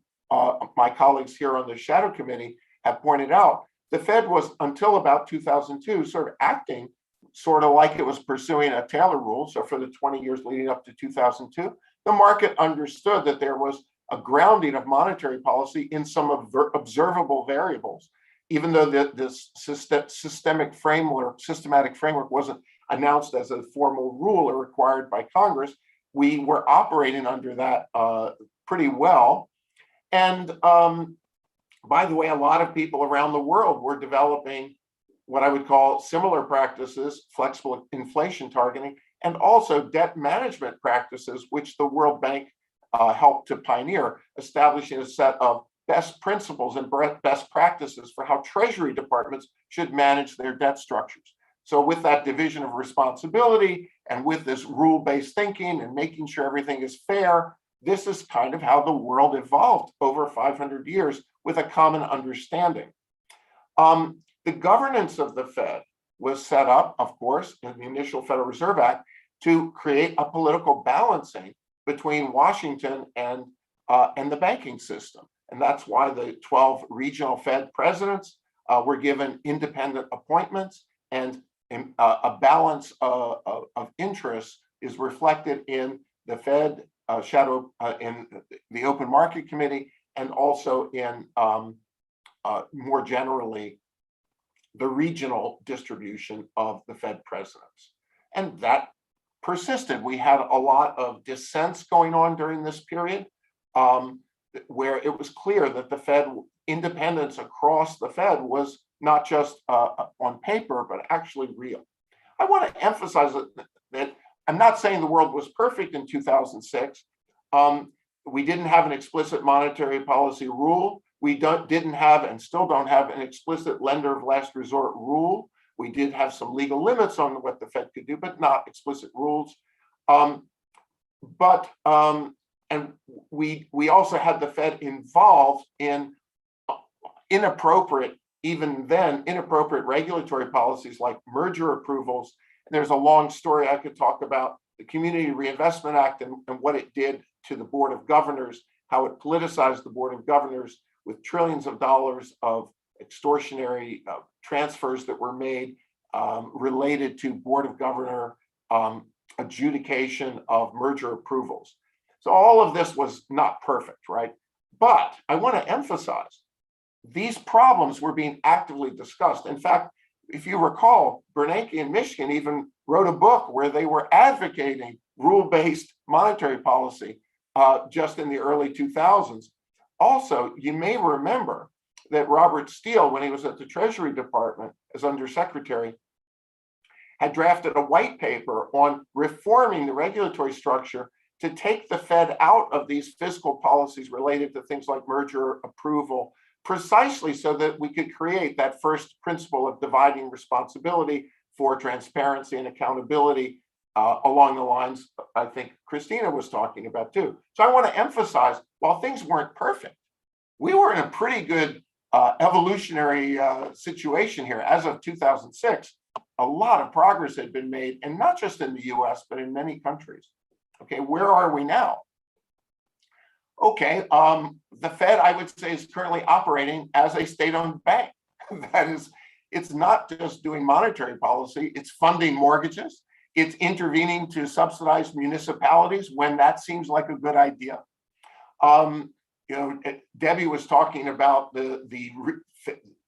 S8: my colleagues here on the Shadow Committee, have pointed out, the Fed was, until about 2002, sort of acting sort of like it was pursuing a Taylor rule. So for the 20 years leading up to 2002, the market understood that there was a grounding of monetary policy in some observable variables. Even though this systematic framework wasn't announced as a formal rule or required by Congress, we were operating under that pretty well. And by the way, a lot of people around the world were developing what I would call similar practices, flexible inflation targeting, and also debt management practices, which the World Bank helped to pioneer, establishing a set of best principles and best practices for how Treasury departments should manage their debt structures. So with that division of responsibility and with this rule-based thinking and making sure everything is fair, this is kind of how the world evolved over 500 years with a common understanding. The governance of the Fed was set up, of course, in the initial Federal Reserve Act to create a political balancing between Washington and the banking system. And that's why the 12 regional Fed presidents were given independent appointments, and a balance of interests is reflected in the Fed in the Open Market Committee, and also in more generally the regional distribution of the Fed presidents. And that persisted. We had a lot of dissents going on during this period, where it was clear that the Fed independence across the Fed was not just on paper, but actually real. I want to emphasize that I'm not saying the world was perfect in 2006. We didn't have an explicit monetary policy rule. We didn't have and still don't have an explicit lender of last resort rule. We did have some legal limits on what the Fed could do, but not explicit rules. And we also had the Fed involved in inappropriate, even then, inappropriate regulatory policies like merger approvals. And there's a long story I could talk about the Community Reinvestment Act and what it did to the Board of Governors, how it politicized the Board of Governors with trillions of dollars of extortionary transfers that were made related to Board of Governor adjudication of merger approvals. So all of this was not perfect, right? But I want to emphasize these problems were being actively discussed. In fact, if you recall, Bernanke in Michigan even wrote a book where they were advocating rule-based monetary policy just in the early 2000s. Also, you may remember that Robert Steele, when he was at the Treasury Department as Undersecretary, had drafted a white paper on reforming the regulatory structure to take the Fed out of these fiscal policies related to things like merger approval, precisely so that we could create that first principle of dividing responsibility for transparency and accountability along the lines I think Christina was talking about too. So I want to emphasize, while things weren't perfect, we were in a pretty good evolutionary situation here. As of 2006, a lot of progress had been made, and not just in the US, but in many countries. Okay, where are we now? Okay, the Fed, I would say, is currently operating as a state-owned bank. That is, it's not just doing monetary policy, it's funding mortgages, it's intervening to subsidize municipalities when that seems like a good idea. You know, Debbie was talking about the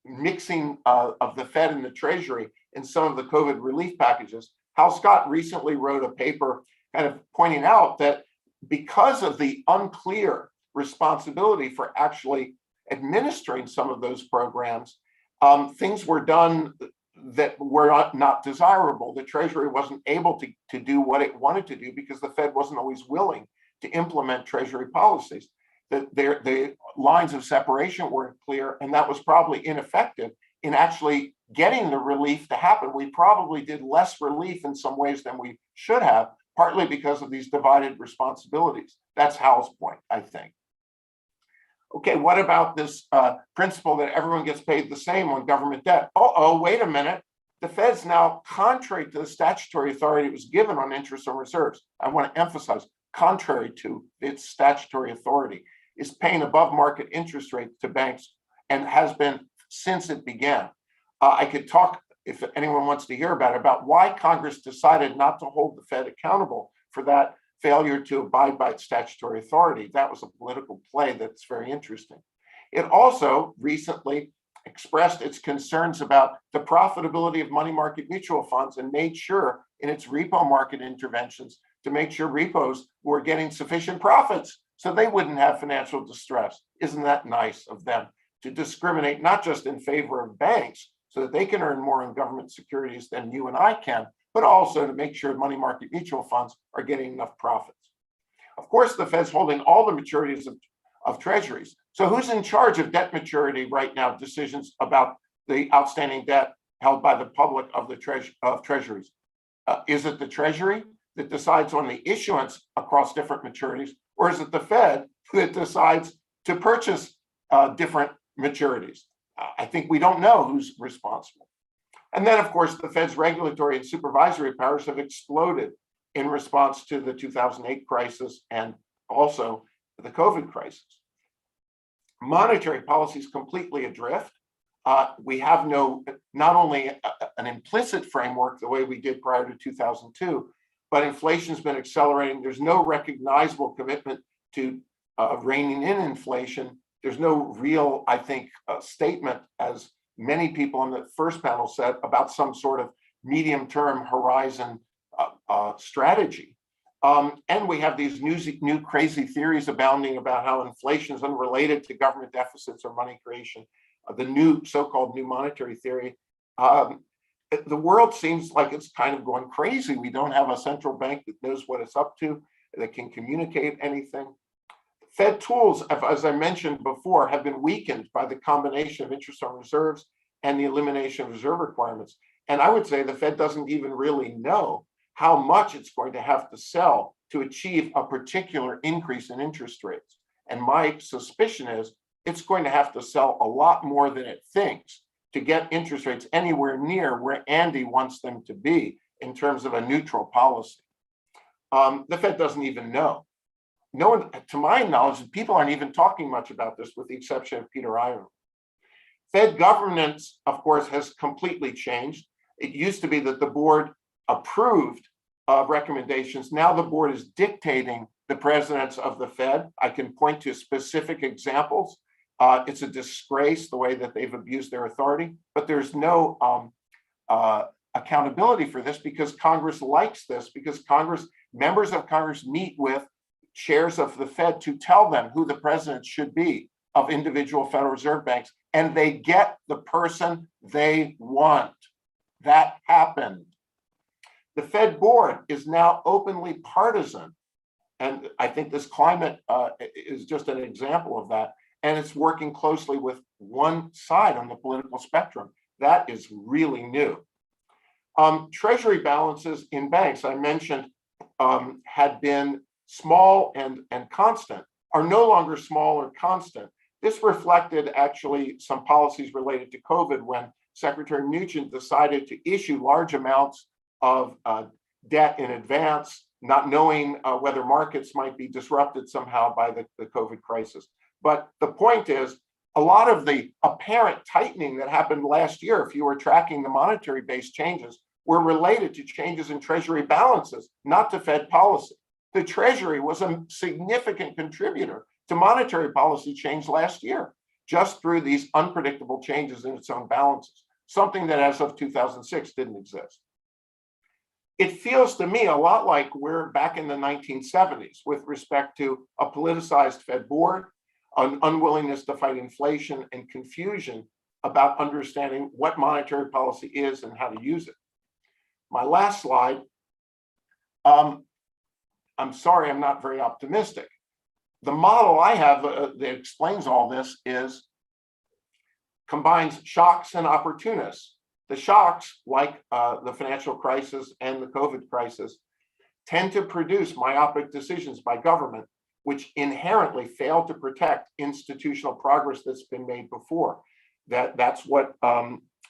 S8: mixing of the Fed and the Treasury in some of the COVID relief packages. Hal Scott recently wrote a paper kind of pointing out that because of the unclear responsibility for actually administering some of those programs, things were done that were not desirable. The Treasury wasn't able to do what it wanted to do because the Fed wasn't always willing to implement Treasury policies. The lines of separation weren't clear, and that was probably ineffective in actually getting the relief to happen. We probably did less relief in some ways than we should have, partly because of these divided responsibilities. That's Hal's point, I think. Okay, what about this principle that everyone gets paid the same on government debt? Oh, wait a minute. The Fed's now, contrary to the statutory authority it was given on interest on reserves, I want to emphasize, contrary to its statutory authority, is paying above market interest rates to banks and has been since it began. I could talk, if anyone wants to hear about why Congress decided not to hold the Fed accountable for that failure to abide by its statutory authority. That was a political play that's very interesting. It also recently expressed its concerns about the profitability of money market mutual funds and made sure in its repo market interventions to make sure repos were getting sufficient profits so they wouldn't have financial distress. Isn't that nice of them to discriminate not just in favor of banks so that they can earn more on government securities than you and I can, but also to make sure money market mutual funds are getting enough profits. Of course, the Fed's holding all the maturities of treasuries. So who's in charge of debt maturity right now, decisions about the outstanding debt held by the public of the treasuries? Is it the Treasury that decides on the issuance across different maturities, or is it the Fed that decides to purchase different maturities? I think we don't know who's responsible. And then, of course, the Fed's regulatory and supervisory powers have exploded in response to the 2008 crisis and also the COVID crisis. Monetary policy is completely adrift. We have not only an implicit framework the way we did prior to 2002, but inflation's been accelerating. There's no recognizable commitment to reining in inflation. There's no real, I think, statement, as many people on the first panel said, about some sort of medium-term horizon strategy. And we have these new crazy theories abounding about how inflation is unrelated to government deficits or money creation. the new so-called new monetary theory, the world seems like it's kind of going crazy. We don't have a central bank that knows what it's up to, that can communicate anything. Fed tools, as I mentioned before, have been weakened by the combination of interest on reserves and the elimination of reserve requirements. And I would say the Fed doesn't even really know how much it's going to have to sell to achieve a particular increase in interest rates. And my suspicion is it's going to have to sell a lot more than it thinks to get interest rates anywhere near where Andy wants them to be in terms of a neutral policy. The Fed doesn't even know. No one, to my knowledge, people aren't even talking much about this with the exception of Peter Iron. Fed governance, of course, has completely changed. It used to be that the board approved of recommendations. Now the board is dictating the presidents of the Fed. I can point to specific examples. It's a disgrace the way that they've abused their authority, but there's no accountability for this because Congress likes this, because members of Congress meet with chairs of the Fed to tell them who the president should be of individual Federal Reserve banks, and they get the person they want. That happened. The Fed board is now openly partisan, and I think this climate is just an example of that, and it's working closely with one side on the political spectrum. That is really new. Treasury balances in banks, I mentioned, had been small and constant, are no longer small or constant. This reflected actually some policies related to COVID when Secretary Mnuchin decided to issue large amounts of debt in advance, not knowing whether markets might be disrupted somehow by the COVID crisis. But the point is, a lot of the apparent tightening that happened last year, if you were tracking the monetary-based changes, were related to changes in Treasury balances, not to Fed policy. The Treasury was a significant contributor to monetary policy change last year, just through these unpredictable changes in its own balances, something that as of 2006 didn't exist. It feels to me a lot like we're back in the 1970s with respect to a politicized Fed board, an unwillingness to fight inflation, and confusion about understanding what monetary policy is and how to use it. My last slide, I'm sorry, I'm not very optimistic. The model I have that explains all this combines shocks and opportunists. The shocks, like the financial crisis and the COVID crisis, tend to produce myopic decisions by government, which inherently fail to protect institutional progress that's been made before. That's what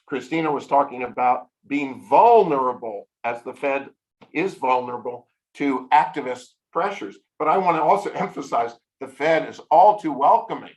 S8: Christina was talking about, being vulnerable, as the Fed is vulnerable to activist pressures. But I want to also emphasize the Fed is all too welcoming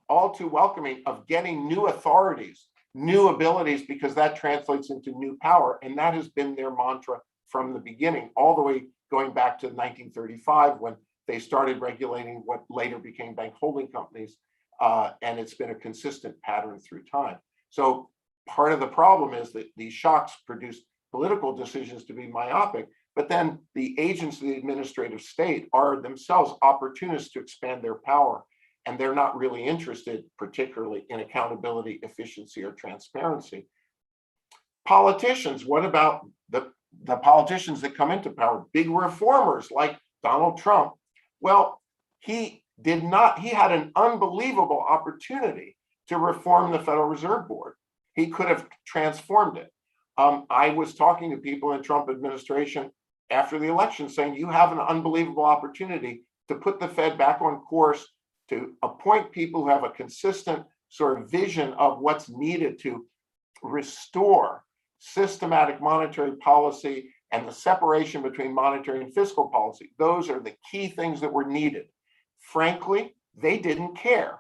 S8: of getting new authorities, new abilities, because that translates into new power. And that has been their mantra from the beginning, all the way going back to 1935 when they started regulating what later became bank holding companies. And it's been a consistent pattern through time. So part of the problem is that these shocks produce political decisions to be myopic, but then the agents of the administrative state are themselves opportunists to expand their power. And they're not really interested, particularly in accountability, efficiency, or transparency. Politicians, what about the politicians that come into power? Big reformers like Donald Trump. Well, he had an unbelievable opportunity to reform the Federal Reserve Board. He could have transformed it. I was talking to people in the Trump administration after the election saying, you have an unbelievable opportunity to put the Fed back on course, to appoint people who have a consistent sort of vision of what's needed to restore systematic monetary policy and the separation between monetary and fiscal policy. Those are the key things that were needed. Frankly, they didn't care.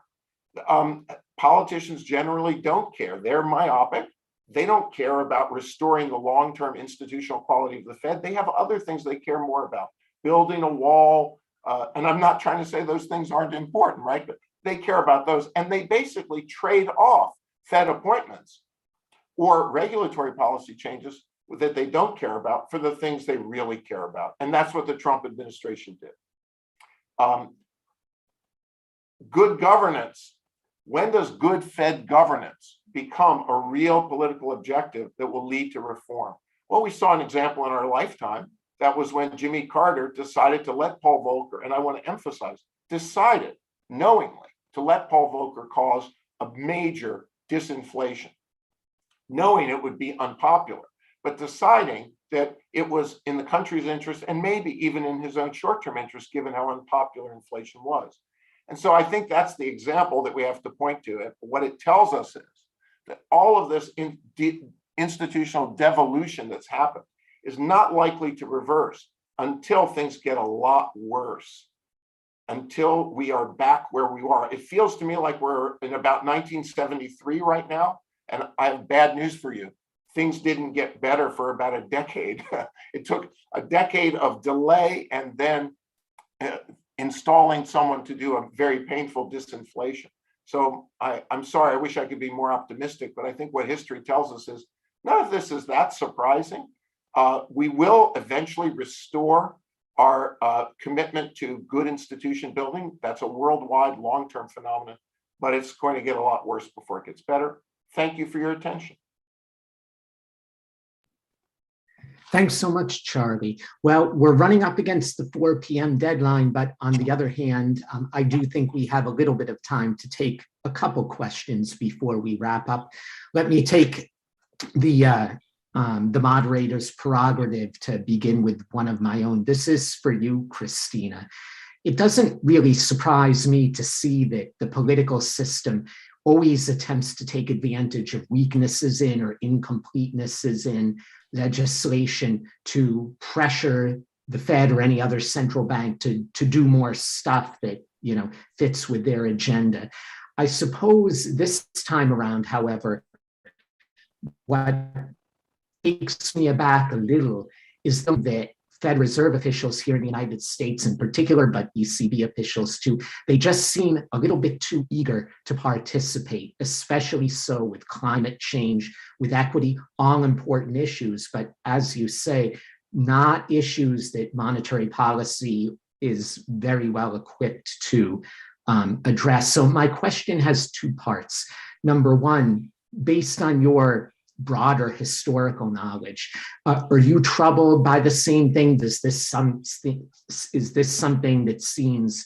S8: Politicians generally don't care. They're myopic. They don't care about restoring the long-term institutional quality of the Fed. They have other things they care more about, building a wall. And I'm not trying to say those things aren't important, right? But they care about those. And they basically trade off Fed appointments or regulatory policy changes that they don't care about for the things they really care about. And that's what the Trump administration did. Good governance When does good Fed governance become a real political objective that will lead to reform? Well, we saw an example in our lifetime. That was when Jimmy Carter decided to let Paul Volcker, and I want to emphasize, decided knowingly to let Paul Volcker cause a major disinflation, knowing it would be unpopular, but deciding that it was in the country's interest and maybe even in his own short-term interest, given how unpopular inflation was. And so I think that's the example that we have to point to. And what it tells us is that all of this institutional devolution that's happened is not likely to reverse until things get a lot worse, until we are back where we are. It feels to me like we're in about 1973 right now, and I have bad news for you. Things didn't get better for about a decade. It took a decade of delay and then installing someone to do a very painful disinflation. So I'm sorry, I wish I could be more optimistic, but I think what history tells us is none of this is that surprising. We will eventually restore our commitment to good institution building. That's a worldwide long-term phenomenon, but it's going to get a lot worse before it gets better. Thank you for your attention.
S7: Thanks so much, Charlie. Well, we're running up against the 4 p.m. deadline, but on the other hand, I do think we have a little bit of time to take a couple questions before we wrap up. Let me take the moderator's prerogative to begin with one of my own. This is for you, Christina. It doesn't really surprise me to see that the political system always attempts to take advantage of weaknesses in or incompletenesses in legislation to pressure the Fed or any other central bank to do more stuff that, you know, fits with their agenda. I suppose this time around, however, what takes me aback a little is that Fed Reserve officials here in the United States in particular, but ECB officials too, they just seem a little bit too eager to participate, especially so with climate change, with equity, all important issues, but as you say, not issues that monetary policy is very well equipped to address. So my question has two parts. Number one, based on your broader historical knowledge, are you troubled by the same thing? Is this something that seems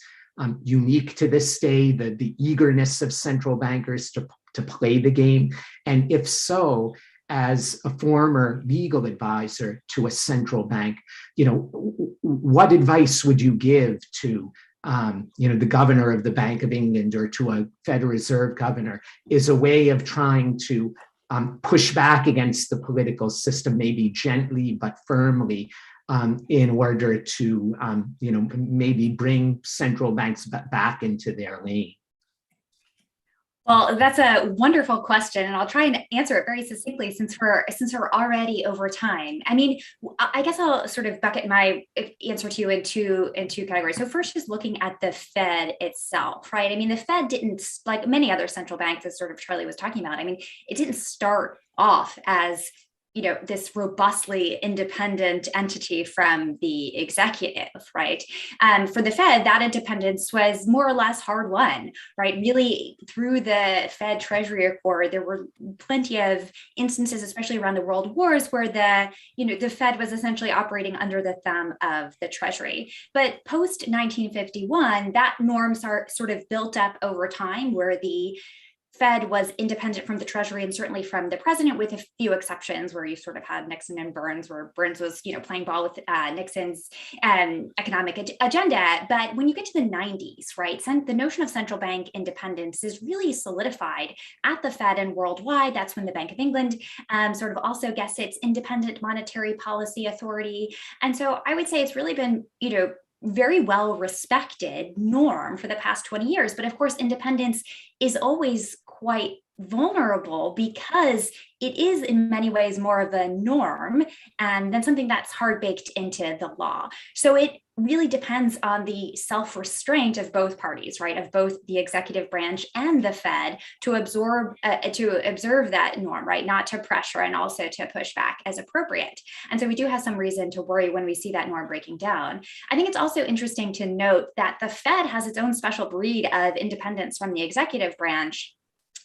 S7: unique to this day, the eagerness of central bankers to play the game? And if so, as a former legal advisor to a central bank, you know, what advice would you give to the governor of the Bank of England or to a Federal Reserve governor is a way of trying to push back against the political system, maybe gently but firmly, in order to, maybe bring central banks back into their lane?
S9: Well, that's a wonderful question, and I'll try and answer it very succinctly since we're already over time. I mean, I guess I'll sort of bucket my answer to you in two categories. So first, just looking at the Fed itself, right? I mean, the Fed didn't, like many other central banks, as sort of Charlie was talking about, I mean, it didn't start off as this robustly independent entity from the executive, right? For the Fed, that independence was more or less hard won, right? Really, through the Fed Treasury Accord, there were plenty of instances, especially around the world wars, where the Fed was essentially operating under the thumb of the Treasury. But post 1951, that norm sort of built up over time, where the Fed was independent from the Treasury and certainly from the president, with a few exceptions where you sort of had Nixon and Burns, where Burns was, playing ball with Nixon's economic agenda. But when you get to the 90s, right, the notion of central bank independence is really solidified at the Fed and worldwide. That's when the Bank of England sort of also gets its independent monetary policy authority. And so I would say it's really been, very well respected norm for the past 20 years. But of course, independence is always quite vulnerable because it is in many ways more of a norm than something that's hard baked into the law. So it really depends on the self-restraint of both parties, right? Of both the executive branch and the Fed to observe that norm, right? Not to pressure and also to push back as appropriate. And so we do have some reason to worry when we see that norm breaking down. I think it's also interesting to note that the Fed has its own special breed of independence from the executive branch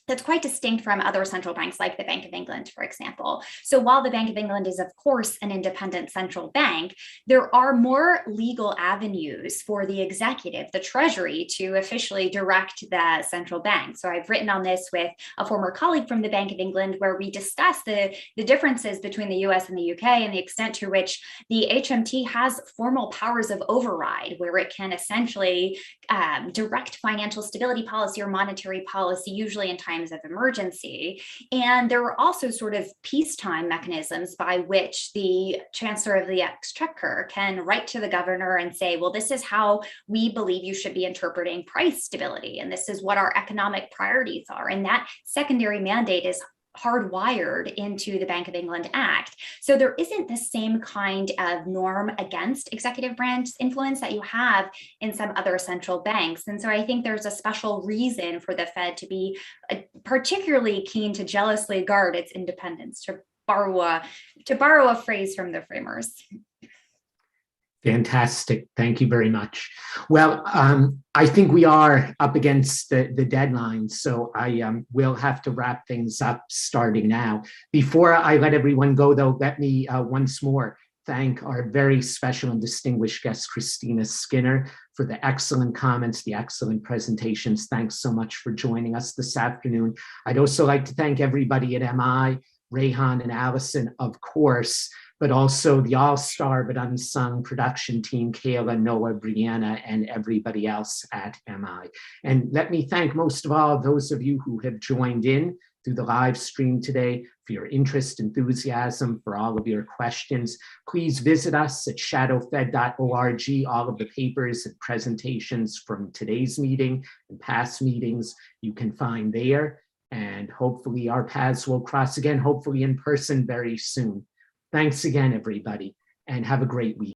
S9: that's quite distinct from other central banks like the Bank of England, for example. So while the Bank of England is, of course, an independent central bank, there are more legal avenues for the executive, the Treasury, to officially direct the central bank. So I've written on this with a former colleague from the Bank of England, where we discuss the differences between the US and the UK and the extent to which the HMT has formal powers of override, where it can essentially direct financial stability policy or monetary policy, usually in times of emergency. And there are also sort of peacetime mechanisms by which the Chancellor of the Exchequer can write to the governor and say, well, this is how we believe you should be interpreting price stability, and this is what our economic priorities are. And that secondary mandate is hardwired into the Bank of England Act. So there isn't the same kind of norm against executive branch influence that you have in some other central banks. And so I think there's a special reason for the Fed to be particularly keen to jealously guard its independence, to borrow a phrase from the framers.
S7: Fantastic. Thank you very much. Well, I think we are up against the deadline, so I will have to wrap things up starting now. Before I let everyone go, though, let me once more thank our very special and distinguished guest, Christina Skinner, for the excellent comments, the excellent presentations. Thanks so much for joining us this afternoon. I'd also like to thank everybody at MI, Rayhan and Allison, of course, but also the all-star but unsung production team, Kayla, Noah, Brianna, and everybody else at MI. And let me thank most of all those of you who have joined in through the live stream today for your interest, enthusiasm, for all of your questions. Please visit us at shadowfed.org. All of the papers and presentations from today's meeting and past meetings you can find there. And hopefully our paths will cross again, hopefully in person very soon. Thanks again, everybody, and have a great week.